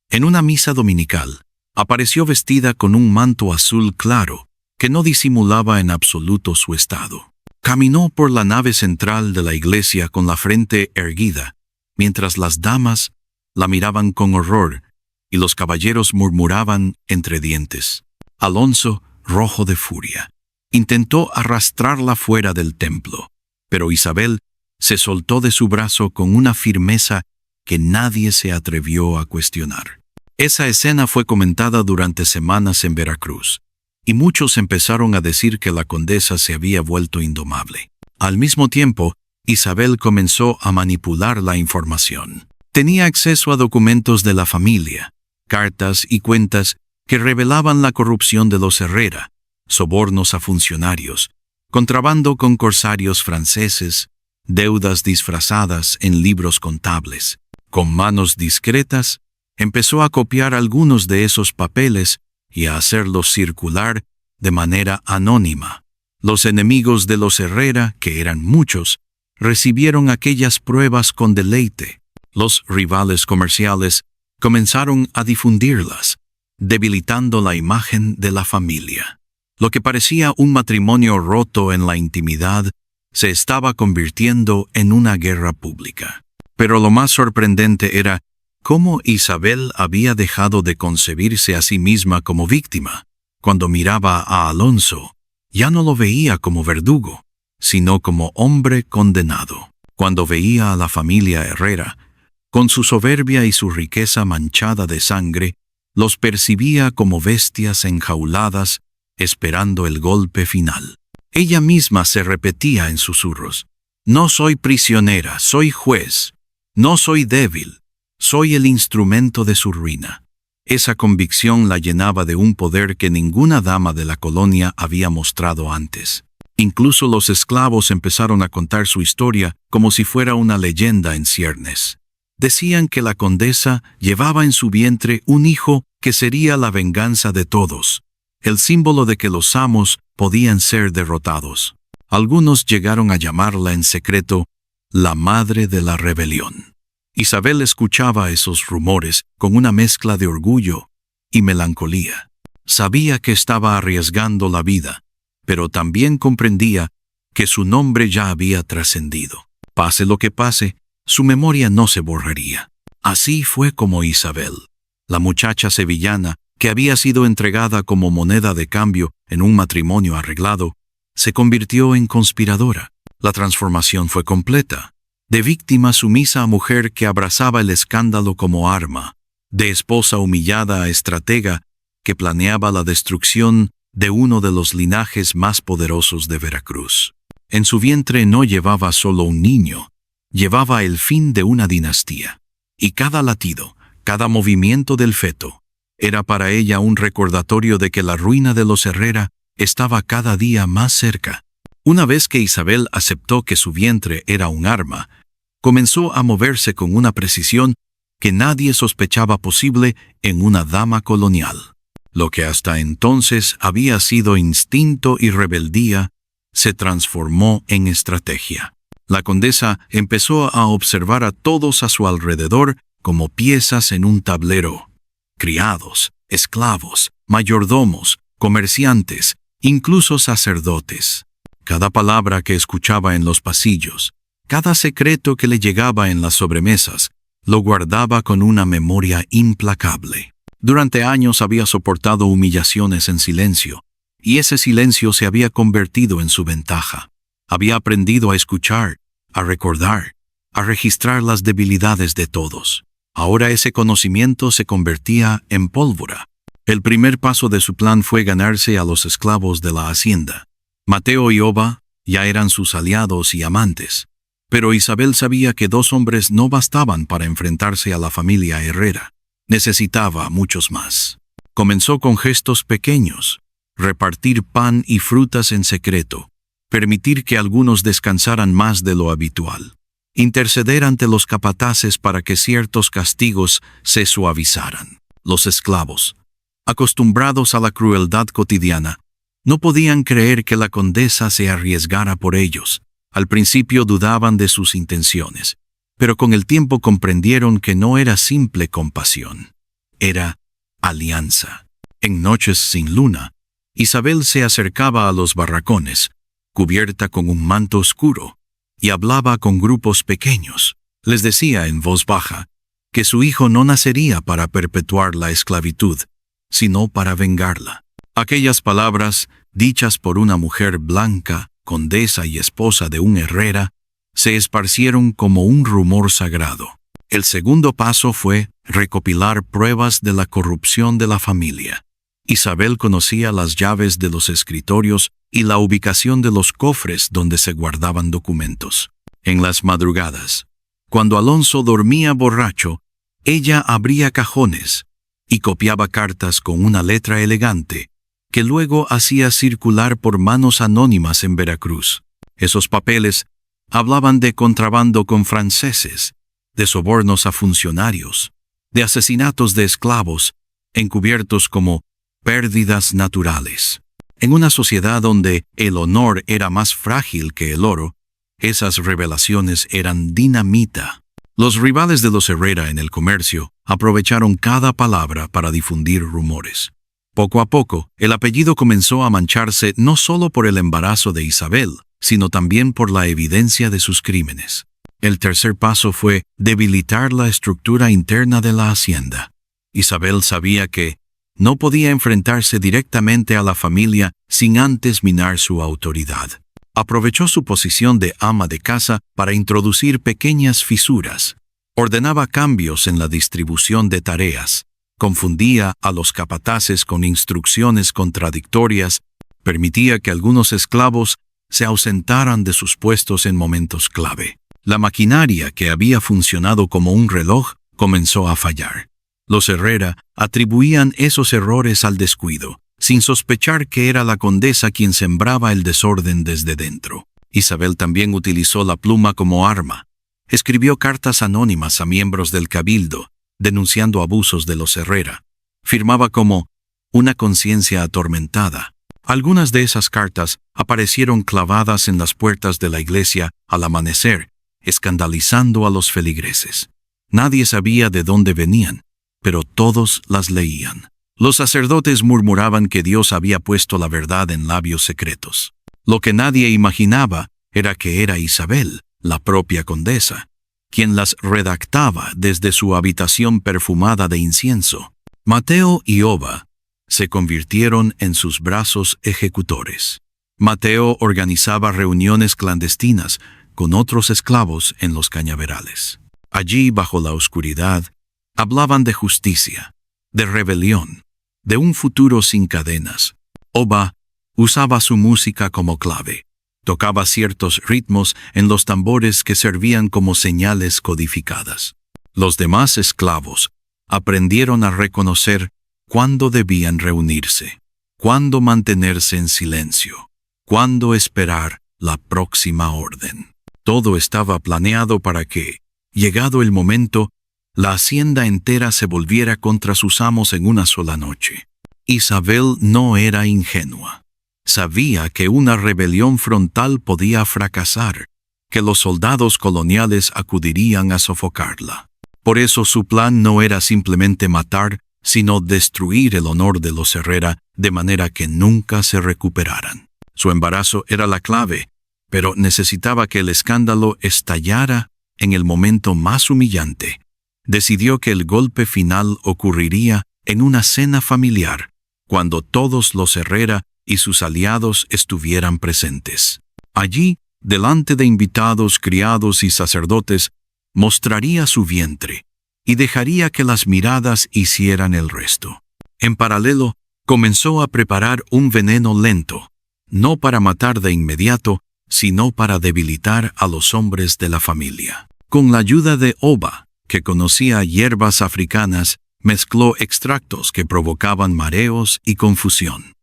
En una misa dominical, apareció vestida con un manto azul claro que no disimulaba en absoluto su estado. Caminó por la nave central de la iglesia con la frente erguida, mientras las damas la miraban con horror y los caballeros murmuraban entre dientes. Alonso, rojo de furia, intentó arrastrarla fuera del templo, pero Isabel se soltó de su brazo con una firmeza que nadie se atrevió a cuestionar. Esa escena fue comentada durante semanas en Veracruz, y muchos empezaron a decir que la condesa se había vuelto indomable. Al mismo tiempo, Isabel comenzó a manipular la información. Tenía acceso a documentos de la familia, cartas y cuentas que revelaban la corrupción de los Herrera, sobornos a funcionarios, contrabando con corsarios franceses, deudas disfrazadas en libros contables. Con manos discretas, empezó a copiar algunos de esos papeles y a hacerlos circular de manera anónima. Los enemigos de los Herrera, que eran muchos, recibieron aquellas pruebas con deleite. Los rivales comerciales comenzaron a difundirlas, debilitando la imagen de la familia. Lo que parecía un matrimonio roto en la intimidad se estaba convirtiendo en una guerra pública. Pero lo más sorprendente era cómo Isabel había dejado de concebirse a sí misma como víctima. Cuando miraba a Alonso, ya no lo veía como verdugo, sino como hombre condenado. Cuando veía a la familia Herrera, con su soberbia y su riqueza manchada de sangre, los percibía como bestias enjauladas, esperando el golpe final. Ella misma se repetía en susurros: «No soy prisionera, soy juez. No soy débil, soy el instrumento de su ruina». Esa convicción la llenaba de un poder que ninguna dama de la colonia había mostrado antes. Incluso los esclavos empezaron a contar su historia como si fuera una leyenda en ciernes. Decían que la condesa llevaba en su vientre un hijo que sería la venganza de todos, el símbolo de que los amos podían ser derrotados. Algunos llegaron a llamarla en secreto la madre de la rebelión. Isabel escuchaba esos rumores con una mezcla de orgullo y melancolía. Sabía que estaba arriesgando la vida, pero también comprendía que su nombre ya había trascendido. Pase lo que pase, su memoria no se borraría. Así fue como Isabel, la muchacha sevillana que había sido entregada como moneda de cambio en un matrimonio arreglado, se convirtió en conspiradora. La transformación fue completa. De víctima sumisa a mujer que abrazaba el escándalo como arma, de esposa humillada a estratega que planeaba la destrucción de uno de los linajes más poderosos de Veracruz. En su vientre no llevaba solo un niño, llevaba el fin de una dinastía. Y cada latido, cada movimiento del feto, era para ella un recordatorio de que la ruina de los Herrera estaba cada día más cerca. Una vez que Isabel aceptó que su vientre era un arma, comenzó a moverse con una precisión que nadie sospechaba posible en una dama colonial. Lo que hasta entonces había sido instinto y rebeldía, se transformó en estrategia. La condesa empezó a observar a todos a su alrededor como piezas en un tablero. Criados, esclavos, mayordomos, comerciantes, incluso sacerdotes. Cada palabra que escuchaba en los pasillos, cada secreto que le llegaba en las sobremesas, lo guardaba con una memoria implacable. Durante años había soportado humillaciones en silencio, y ese silencio se había convertido en su ventaja. Había aprendido a escuchar, a recordar, a registrar las debilidades de todos. Ahora ese conocimiento se convertía en pólvora. El primer paso de su plan fue ganarse a los esclavos de la hacienda. Mateo y Oba ya eran sus aliados y amantes, pero Isabel sabía que 2 hombres no bastaban para enfrentarse a la familia Herrera. Necesitaba muchos más. Comenzó con gestos pequeños, repartir pan y frutas en secreto, permitir que algunos descansaran más de lo habitual, interceder ante los capataces para que ciertos castigos se suavizaran. Los esclavos, acostumbrados a la crueldad cotidiana, no podían creer que la condesa se arriesgara por ellos. Al principio dudaban de sus intenciones, pero con el tiempo comprendieron que no era simple compasión, era alianza. En noches sin luna, Isabel se acercaba a los barracones, cubierta con un manto oscuro, y hablaba con grupos pequeños. Les decía en voz baja que su hijo no nacería para perpetuar la esclavitud, sino para vengarla. Aquellas palabras, dichas por una mujer blanca, condesa y esposa de un Herrera, se esparcieron como un rumor sagrado. El segundo paso fue recopilar pruebas de la corrupción de la familia. Isabel conocía las llaves de los escritorios y la ubicación de los cofres donde se guardaban documentos. En las madrugadas, cuando Alonso dormía borracho, ella abría cajones y copiaba cartas con una letra elegante que luego hacía circular por manos anónimas en Veracruz. Esos papeles hablaban de contrabando con franceses, de sobornos a funcionarios, de asesinatos de esclavos, encubiertos como pérdidas naturales. En una sociedad donde el honor era más frágil que el oro, esas revelaciones eran dinamita. Los rivales de los Herrera en el comercio aprovecharon cada palabra para difundir rumores. Poco a poco, el apellido comenzó a mancharse no solo por el embarazo de Isabel, sino también por la evidencia de sus crímenes. El tercer paso fue debilitar la estructura interna de la hacienda. Isabel sabía que no podía enfrentarse directamente a la familia sin antes minar su autoridad. Aprovechó su posición de ama de casa para introducir pequeñas fisuras. Ordenaba cambios en la distribución de tareas, confundía a los capataces con instrucciones contradictorias, permitía que algunos esclavos se ausentaran de sus puestos en momentos clave. La maquinaria que había funcionado como un reloj comenzó a fallar. Los Herrera atribuían esos errores al descuido, sin sospechar que era la condesa quien sembraba el desorden desde dentro. Isabel también utilizó la pluma como arma. Escribió cartas anónimas a miembros del cabildo, denunciando abusos de los Herrera. Firmaba como una conciencia atormentada. Algunas de esas cartas aparecieron clavadas en las puertas de la iglesia al amanecer, escandalizando a los feligreses. Nadie sabía de dónde venían, pero todos las leían. Los sacerdotes murmuraban que Dios había puesto la verdad en labios secretos. Lo que nadie imaginaba era que era Isabel, la propia condesa, quien las redactaba desde su habitación perfumada de incienso. Mateo y Oba se convirtieron en sus brazos ejecutores. Mateo organizaba reuniones clandestinas con otros esclavos en los cañaverales. Allí, bajo la oscuridad, Hablaban de justicia, de rebelión, de un futuro sin cadenas. Oba usaba su música como clave. Tocaba ciertos ritmos en los tambores que servían como señales codificadas. Los demás esclavos aprendieron a reconocer cuándo debían reunirse, cuándo mantenerse en silencio, cuándo esperar la próxima orden. Todo estaba planeado para que, llegado el momento, la hacienda entera se volviera contra sus amos en una sola noche. Isabel no era ingenua. Sabía que una rebelión frontal podía fracasar, que los soldados coloniales acudirían a sofocarla. Por eso su plan no era simplemente matar, sino destruir el honor de los Herrera de manera que nunca se recuperaran. Su embarazo era la clave, pero necesitaba que el escándalo estallara en el momento más humillante. Decidió que el golpe final ocurriría en una cena familiar, cuando todos los Herrera y sus aliados estuvieran presentes. Allí, delante de invitados, criados y sacerdotes, mostraría su vientre y dejaría que las miradas hicieran el resto. En paralelo, comenzó a preparar un veneno lento, no para matar de inmediato, sino para debilitar a los hombres de la familia. Con la ayuda de Oba, que conocía hierbas africanas, mezcló extractos que provocaban mareos y confusión.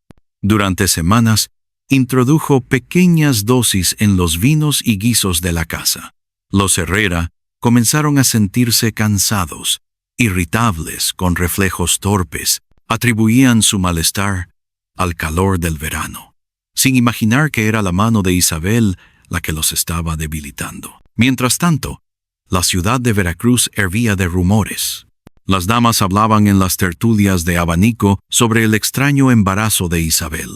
Durante semanas, introdujo pequeñas dosis en los vinos y guisos de la casa. Los Herrera comenzaron a sentirse cansados, irritables, con reflejos torpes. Atribuían su malestar al calor del verano, sin imaginar que era la mano de Isabel la que los estaba debilitando. Mientras tanto, la ciudad de Veracruz hervía de rumores. Las damas hablaban en las tertulias de abanico sobre el extraño embarazo de Isabel.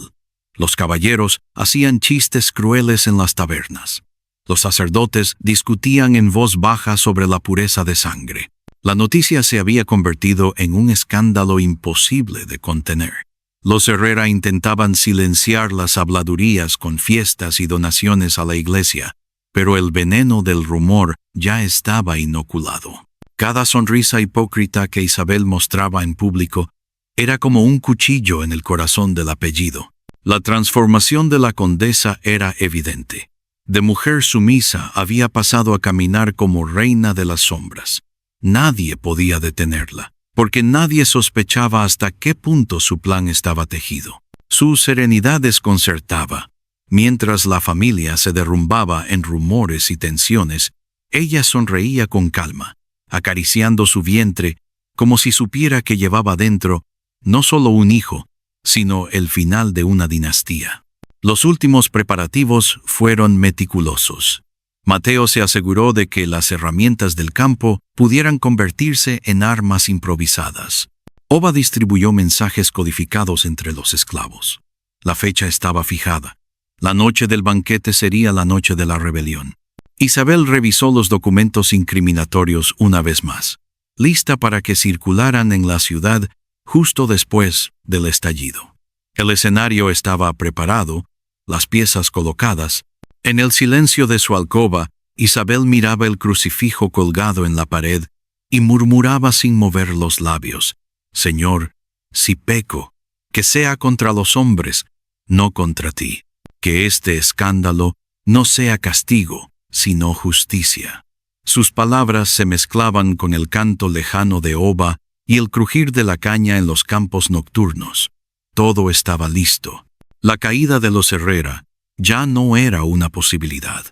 Los caballeros hacían chistes crueles en las tabernas. Los sacerdotes discutían en voz baja sobre la pureza de sangre. La noticia se había convertido en un escándalo imposible de contener. Los Herrera intentaban silenciar las habladurías con fiestas y donaciones a la iglesia, pero el veneno del rumor ya estaba inoculado. Cada sonrisa hipócrita que Isabel mostraba en público era como un cuchillo en el corazón del apellido. La transformación de la condesa era evidente. De mujer sumisa había pasado a caminar como reina de las sombras. Nadie podía detenerla, porque nadie sospechaba hasta qué punto su plan estaba tejido. Su serenidad desconcertaba. Mientras la familia se derrumbaba en rumores y tensiones, ella sonreía con calma, acariciando su vientre como si supiera que llevaba dentro no solo un hijo, sino el final de una dinastía. Los últimos preparativos fueron meticulosos. Mateo se aseguró de que las herramientas del campo pudieran convertirse en armas improvisadas. Oba distribuyó mensajes codificados entre los esclavos. La fecha estaba fijada. La noche del banquete sería la noche de la rebelión. Isabel revisó los documentos incriminatorios una vez más, lista para que circularan en la ciudad justo después del estallido. El escenario estaba preparado, las piezas colocadas. En el silencio de su alcoba, Isabel miraba el crucifijo colgado en la pared y murmuraba sin mover los labios: «Señor, si peco, que sea contra los hombres, no contra ti. Que este escándalo no sea castigo, sino justicia». Sus palabras se mezclaban con el canto lejano de Oba y el crujir de la caña en los campos nocturnos. Todo estaba listo. La caída de los Herrera ya no era una posibilidad.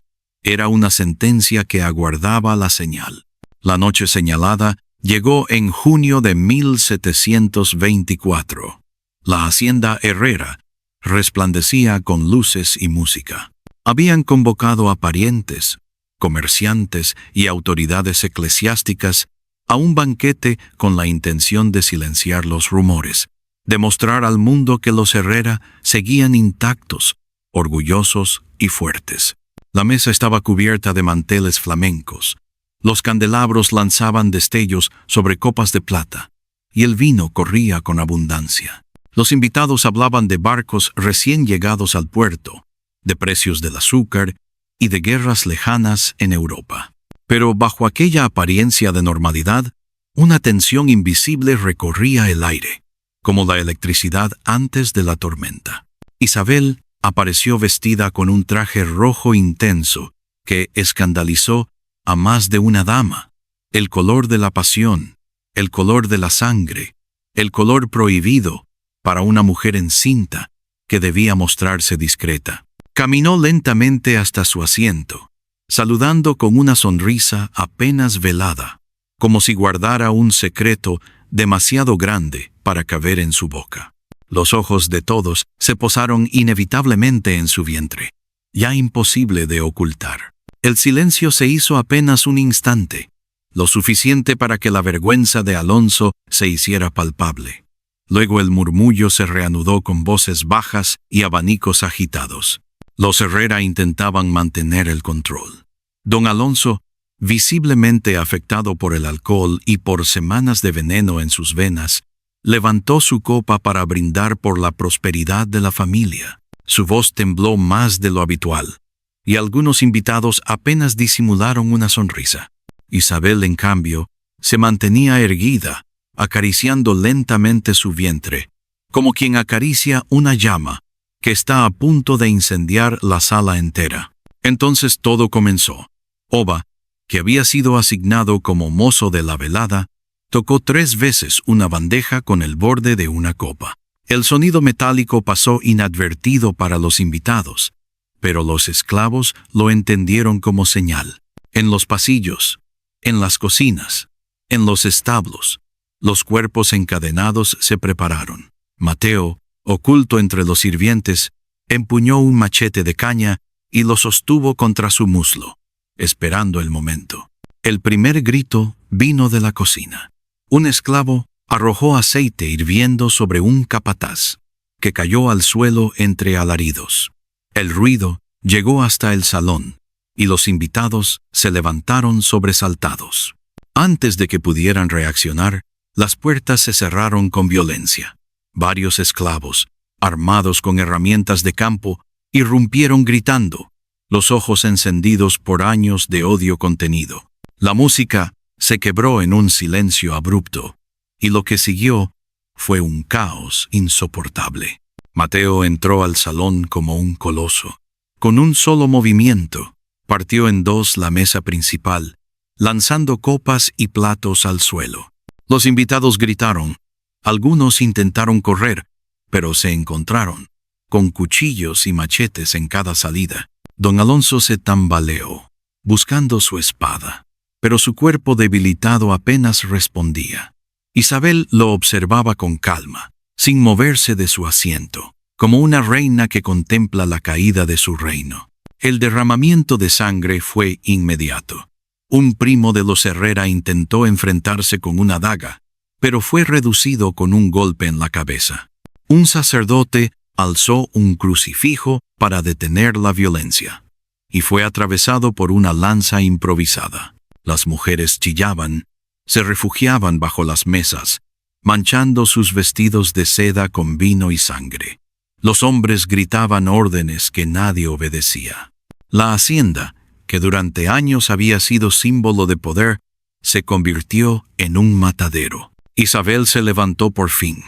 Era una sentencia que aguardaba la señal. La noche señalada llegó en junio de 1724. La hacienda Herrera resplandecía con luces y música. Habían convocado a parientes, comerciantes y autoridades eclesiásticas a un banquete con la intención de silenciar los rumores, demostrar al mundo que los Herrera seguían intactos, orgullosos y fuertes. La mesa estaba cubierta de manteles flamencos. Los candelabros lanzaban destellos sobre copas de plata, y el vino corría con abundancia. Los invitados hablaban de barcos recién llegados al puerto, de precios del azúcar y de guerras lejanas en Europa. Pero bajo aquella apariencia de normalidad, Una tensión invisible recorría el aire, como la electricidad antes de la tormenta. Isabel apareció vestida con un traje rojo intenso que escandalizó a más de una dama. El color de la pasión, el color de la sangre, el color prohibido para una mujer encinta que debía mostrarse discreta. Caminó lentamente hasta su asiento, saludando con una sonrisa apenas velada, como si guardara un secreto demasiado grande para caber en su boca. Los ojos de todos se posaron inevitablemente en su vientre, ya imposible de ocultar. El silencio se hizo apenas un instante, lo suficiente para que la vergüenza de Alonso se hiciera palpable. Luego el murmullo se reanudó con voces bajas y abanicos agitados. Los Herrera intentaban mantener el control. Don Alonso, visiblemente afectado por el alcohol y por semanas de veneno en sus venas, levantó su copa para brindar por la prosperidad de la familia. Su voz tembló más de lo habitual, y algunos invitados apenas disimularon una sonrisa. Isabel, en cambio, se mantenía erguida, acariciando lentamente su vientre, como quien acaricia una llama que está a punto de incendiar la sala entera. Entonces todo comenzó. Oba, que había sido asignado como mozo de la velada, tocó 3 veces una bandeja con el borde de una copa. El sonido metálico pasó inadvertido para los invitados, pero los esclavos lo entendieron como señal. En los pasillos, en las cocinas, en los establos, los cuerpos encadenados se prepararon. Mateo, oculto entre los sirvientes, empuñó un machete de caña y lo sostuvo contra su muslo, esperando el momento. El primer grito vino de la cocina. Un esclavo arrojó aceite hirviendo sobre un capataz, que cayó al suelo entre alaridos. El ruido llegó hasta el salón, y los invitados se levantaron sobresaltados. Antes de que pudieran reaccionar, las puertas se cerraron con violencia. Varios esclavos, armados con herramientas de campo, irrumpieron gritando, los ojos encendidos por años de odio contenido. La música se quebró en un silencio abrupto, y lo que siguió fue un caos insoportable. Mateo entró al salón como un coloso. Con un solo movimiento, partió en 2 la mesa principal, lanzando copas y platos al suelo. Los invitados gritaron. Algunos intentaron correr, pero se encontraron, con cuchillos y machetes en cada salida. Don Alonso se tambaleó, buscando su espada, pero su cuerpo debilitado apenas respondía. Isabel lo observaba con calma, sin moverse de su asiento, como una reina que contempla la caída de su reino. El derramamiento de sangre fue inmediato. Un primo de los Herrera intentó enfrentarse con una daga, pero fue reducido con un golpe en la cabeza. Un sacerdote alzó un crucifijo para detener la violencia, y fue atravesado por una lanza improvisada. Las mujeres chillaban, se refugiaban bajo las mesas, manchando sus vestidos de seda con vino y sangre. Los hombres gritaban órdenes que nadie obedecía. La hacienda, que durante años había sido símbolo de poder, se convirtió en un matadero. Isabel se levantó por fin.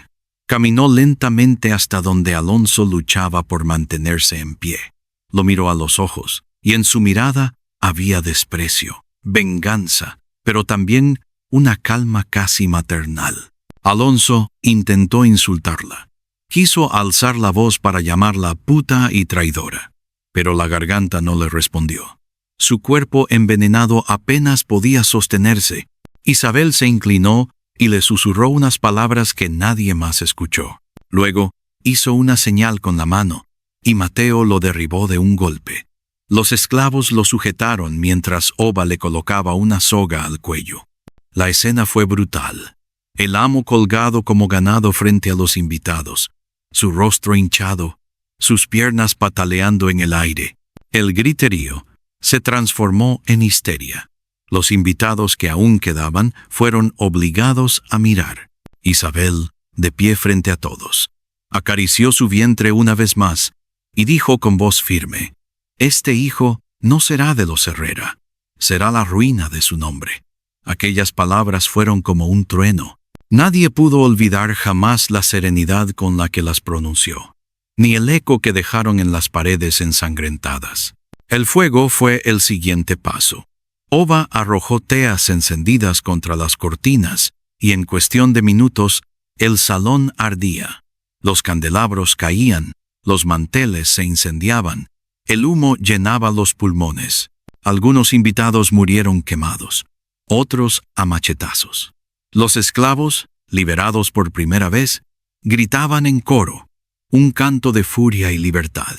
Caminó lentamente hasta donde Alonso luchaba por mantenerse en pie. Lo miró a los ojos, y en su mirada había desprecio, venganza, pero también una calma casi maternal. Alonso intentó insultarla. Quiso alzar la voz para llamarla puta y traidora, pero la garganta no le respondió. Su cuerpo envenenado apenas podía sostenerse. Isabel se inclinó y le susurró unas palabras que nadie más escuchó. Luego hizo una señal con la mano, y Mateo lo derribó de un golpe. Los esclavos lo sujetaron mientras Oba le colocaba una soga al cuello. La escena fue brutal. El amo colgado como ganado frente a los invitados, su rostro hinchado, sus piernas pataleando en el aire. El griterío se transformó en histeria. Los invitados que aún quedaban fueron obligados a mirar. Isabel, de pie frente a todos, acarició su vientre una vez más y dijo con voz firme: «Este hijo no será de los Herrera, será la ruina de su nombre». Aquellas palabras fueron como un trueno. Nadie pudo olvidar jamás la serenidad con la que las pronunció, ni el eco que dejaron en las paredes ensangrentadas. El fuego fue el siguiente paso. Ova arrojó teas encendidas contra las cortinas, y en cuestión de minutos, el salón ardía. Los candelabros caían, los manteles se incendiaban, el humo llenaba los pulmones. Algunos invitados murieron quemados, otros a machetazos. Los esclavos, liberados por primera vez, gritaban en coro, un canto de furia y libertad.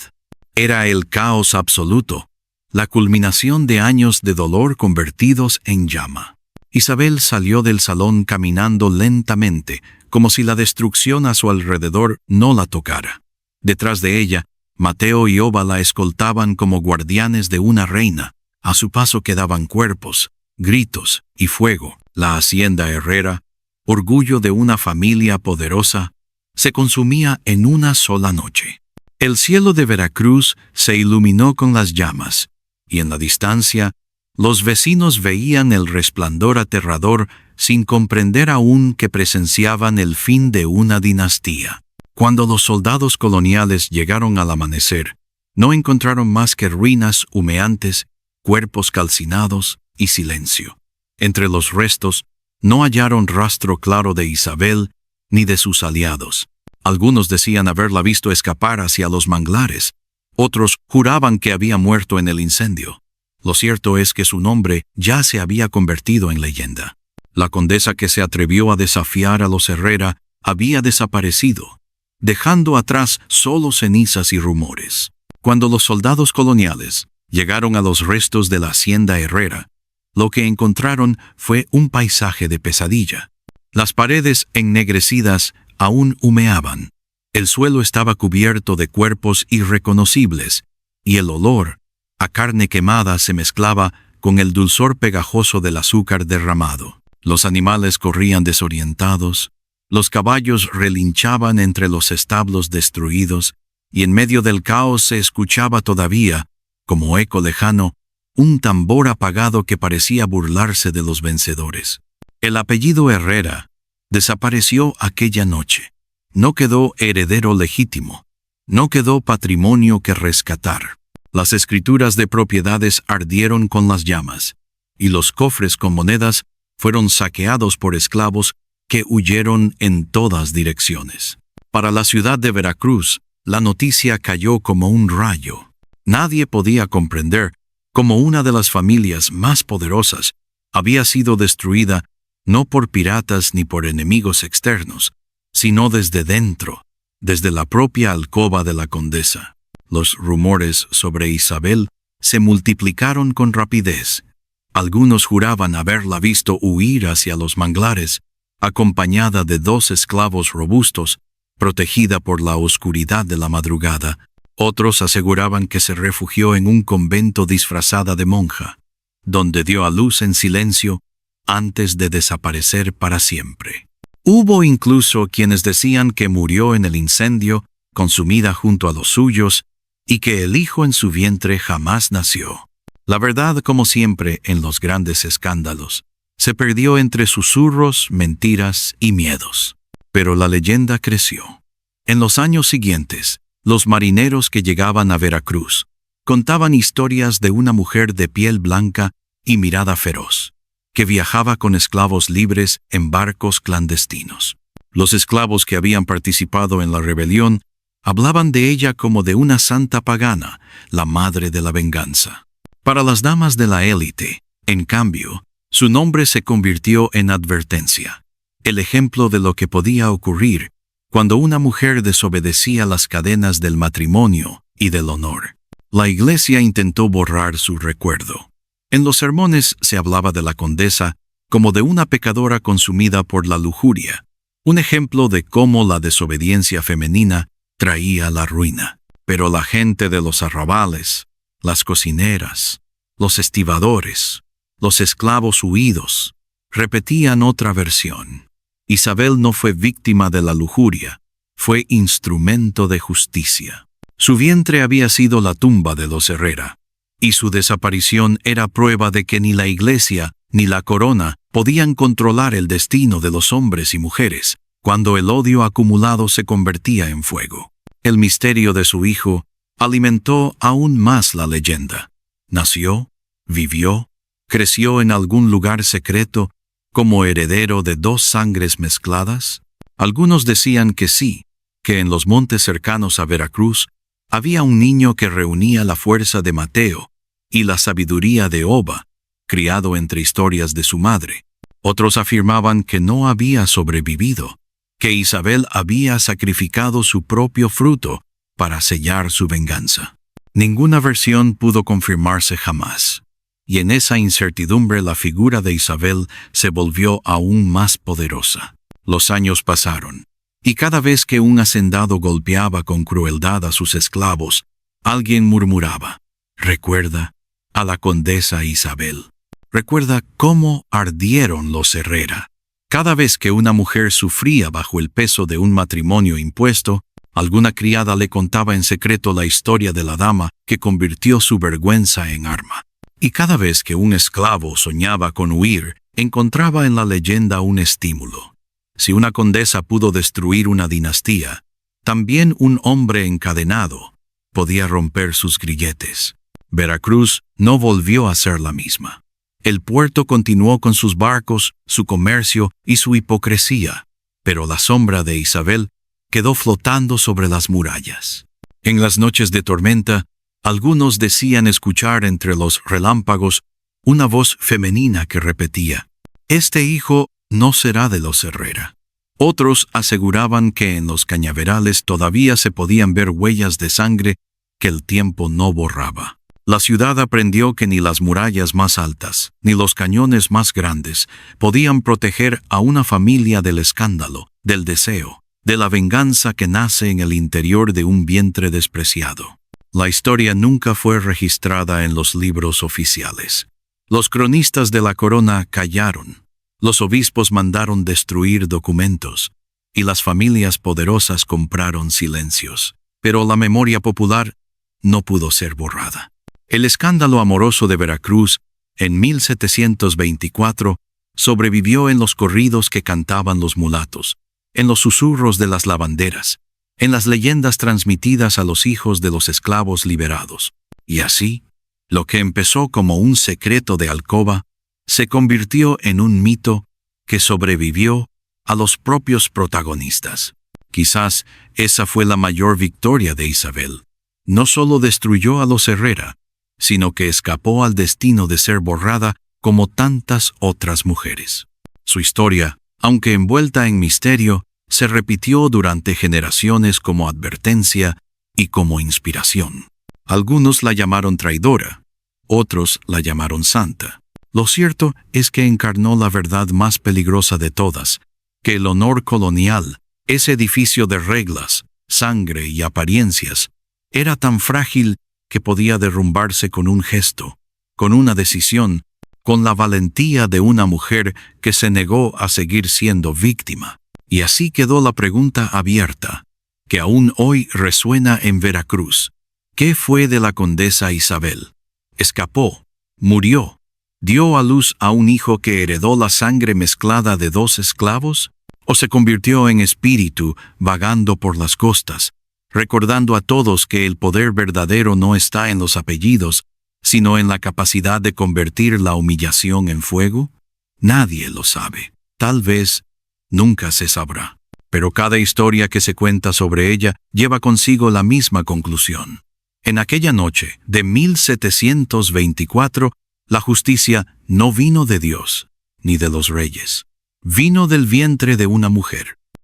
Era el caos absoluto, la culminación de años de dolor convertidos en llama. Isabel salió del salón caminando lentamente, como si la destrucción a su alrededor no la tocara. Detrás de ella, Mateo y Ova la escoltaban como guardianes de una reina. A su paso quedaban cuerpos, gritos y fuego. La hacienda Herrera, orgullo de una familia poderosa, se consumía en una sola noche. El cielo de Veracruz se iluminó con las llamas, y en la distancia, los vecinos veían el resplandor aterrador sin comprender aún que presenciaban el fin de una dinastía. Cuando los soldados coloniales llegaron al amanecer, no encontraron más que ruinas humeantes, cuerpos calcinados y silencio. Entre los restos, no hallaron rastro claro de Isabel ni de sus aliados. Algunos decían haberla visto escapar hacia los manglares. Otros juraban que había muerto en el incendio. Lo cierto es que su nombre ya se había convertido en leyenda. La condesa que se atrevió a desafiar a los Herrera había desaparecido, dejando atrás solo cenizas y rumores. Cuando los soldados coloniales llegaron a los restos de la hacienda Herrera, lo que encontraron fue un paisaje de pesadilla. Las paredes ennegrecidas aún humeaban. El suelo estaba cubierto de cuerpos irreconocibles, y el olor a carne quemada se mezclaba con el dulzor pegajoso del azúcar derramado. Los animales corrían desorientados, los caballos relinchaban entre los establos destruidos, y en medio del caos se escuchaba todavía, como eco lejano, un tambor apagado que parecía burlarse de los vencedores. El apellido Herrera desapareció aquella noche. No quedó heredero legítimo. No quedó patrimonio que rescatar. Las escrituras de propiedades ardieron con las llamas, y los cofres con monedas fueron saqueados por esclavos que huyeron en todas direcciones. Para la ciudad de Veracruz, la noticia cayó como un rayo. Nadie podía comprender cómo una de las familias más poderosas había sido destruida no por piratas ni por enemigos externos, sino desde dentro, desde la propia alcoba de la condesa. Los rumores sobre Isabel se multiplicaron con rapidez. Algunos juraban haberla visto huir hacia los manglares, acompañada de 2 esclavos robustos, protegida por la oscuridad de la madrugada. Otros aseguraban que se refugió en un convento disfrazada de monja, donde dio a luz en silencio antes de desaparecer para siempre. Hubo incluso quienes decían que murió en el incendio, consumida junto a los suyos, y que el hijo en su vientre jamás nació. La verdad, como siempre en los grandes escándalos, se perdió entre susurros, mentiras y miedos. Pero la leyenda creció. En los años siguientes, los marineros que llegaban a Veracruz contaban historias de una mujer de piel blanca y mirada feroz, que viajaba con esclavos libres en barcos clandestinos. Los esclavos que habían participado en la rebelión hablaban de ella como de una santa pagana, la madre de la venganza. Para las damas de la élite, en cambio, su nombre se convirtió en advertencia, el ejemplo de lo que podía ocurrir cuando una mujer desobedecía las cadenas del matrimonio y del honor. La Iglesia intentó borrar su recuerdo. En los sermones se hablaba de la condesa como de una pecadora consumida por la lujuria, un ejemplo de cómo la desobediencia femenina traía la ruina. Pero la gente de los arrabales, las cocineras, los estibadores, los esclavos huidos, repetían otra versión. Isabel no fue víctima de la lujuria, fue instrumento de justicia. Su vientre había sido la tumba de los Herrera, y su desaparición era prueba de que ni la Iglesia ni la corona podían controlar el destino de los hombres y mujeres cuando el odio acumulado se convertía en fuego. El misterio de su hijo alimentó aún más la leyenda. Nació, vivió, creció en algún lugar secreto como heredero de dos sangres mezcladas. Algunos decían que sí, que en los montes cercanos a Veracruz había un niño que reunía la fuerza de Mateo y la sabiduría de Oba, criado entre historias de su madre. Otros afirmaban que no había sobrevivido, que Isabel había sacrificado su propio fruto para sellar su venganza. Ninguna versión pudo confirmarse jamás, y en esa incertidumbre la figura de Isabel se volvió aún más poderosa. Los años pasaron, y cada vez que un hacendado golpeaba con crueldad a sus esclavos, alguien murmuraba: «Recuerda a la condesa Isabel. Recuerda cómo ardieron los Herrera». Cada vez que una mujer sufría bajo el peso de un matrimonio impuesto, alguna criada le contaba en secreto la historia de la dama que convirtió su vergüenza en arma. Y cada vez que un esclavo soñaba con huir, encontraba en la leyenda un estímulo. Si una condesa pudo destruir una dinastía, también un hombre encadenado podía romper sus grilletes. Veracruz no volvió a ser la misma. El puerto continuó con sus barcos, su comercio y su hipocresía, pero la sombra de Isabel quedó flotando sobre las murallas. En las noches de tormenta, algunos decían escuchar entre los relámpagos una voz femenina que repetía: «Este hijo no será de los Herrera». Otros aseguraban que en los cañaverales todavía se podían ver huellas de sangre que el tiempo no borraba. La ciudad aprendió que ni las murallas más altas, ni los cañones más grandes, podían proteger a una familia del escándalo, del deseo, de la venganza que nace en el interior de un vientre despreciado. La historia nunca fue registrada en los libros oficiales. Los cronistas de la corona callaron, los obispos mandaron destruir documentos, y las familias poderosas compraron silencios. Pero la memoria popular no pudo ser borrada. El escándalo amoroso de Veracruz, en 1724, sobrevivió en los corridos que cantaban los mulatos, en los susurros de las lavanderas, en las leyendas transmitidas a los hijos de los esclavos liberados. Y así, lo que empezó como un secreto de alcoba, se convirtió en un mito que sobrevivió a los propios protagonistas. Quizás esa fue la mayor victoria de Isabel. No solo destruyó a los Herrera, sino que escapó al destino de ser borrada como tantas otras mujeres. Su historia, aunque envuelta en misterio, se repitió durante generaciones como advertencia y como inspiración. Algunos la llamaron traidora, otros la llamaron santa. Lo cierto es que encarnó la verdad más peligrosa de todas, que el honor colonial, ese edificio de reglas, sangre y apariencias, era tan frágil que podía derrumbarse con un gesto, con una decisión, con la valentía de una mujer que se negó a seguir siendo víctima. Y así quedó la pregunta abierta, que aún hoy resuena en Veracruz. ¿Qué fue de la condesa Isabel? ¿Escapó? ¿Murió? ¿Dio a luz a un hijo que heredó la sangre mezclada de dos esclavos? ¿O se convirtió en espíritu vagando por las costas, recordando a todos que el poder verdadero no está en los apellidos, sino en la capacidad de convertir la humillación en fuego? Nadie lo sabe. Tal vez nunca se sabrá. Pero cada historia que se cuenta sobre ella lleva consigo la misma conclusión. En aquella noche de 1724, la justicia no vino de Dios, ni de los reyes. Vino del vientre de una mujer.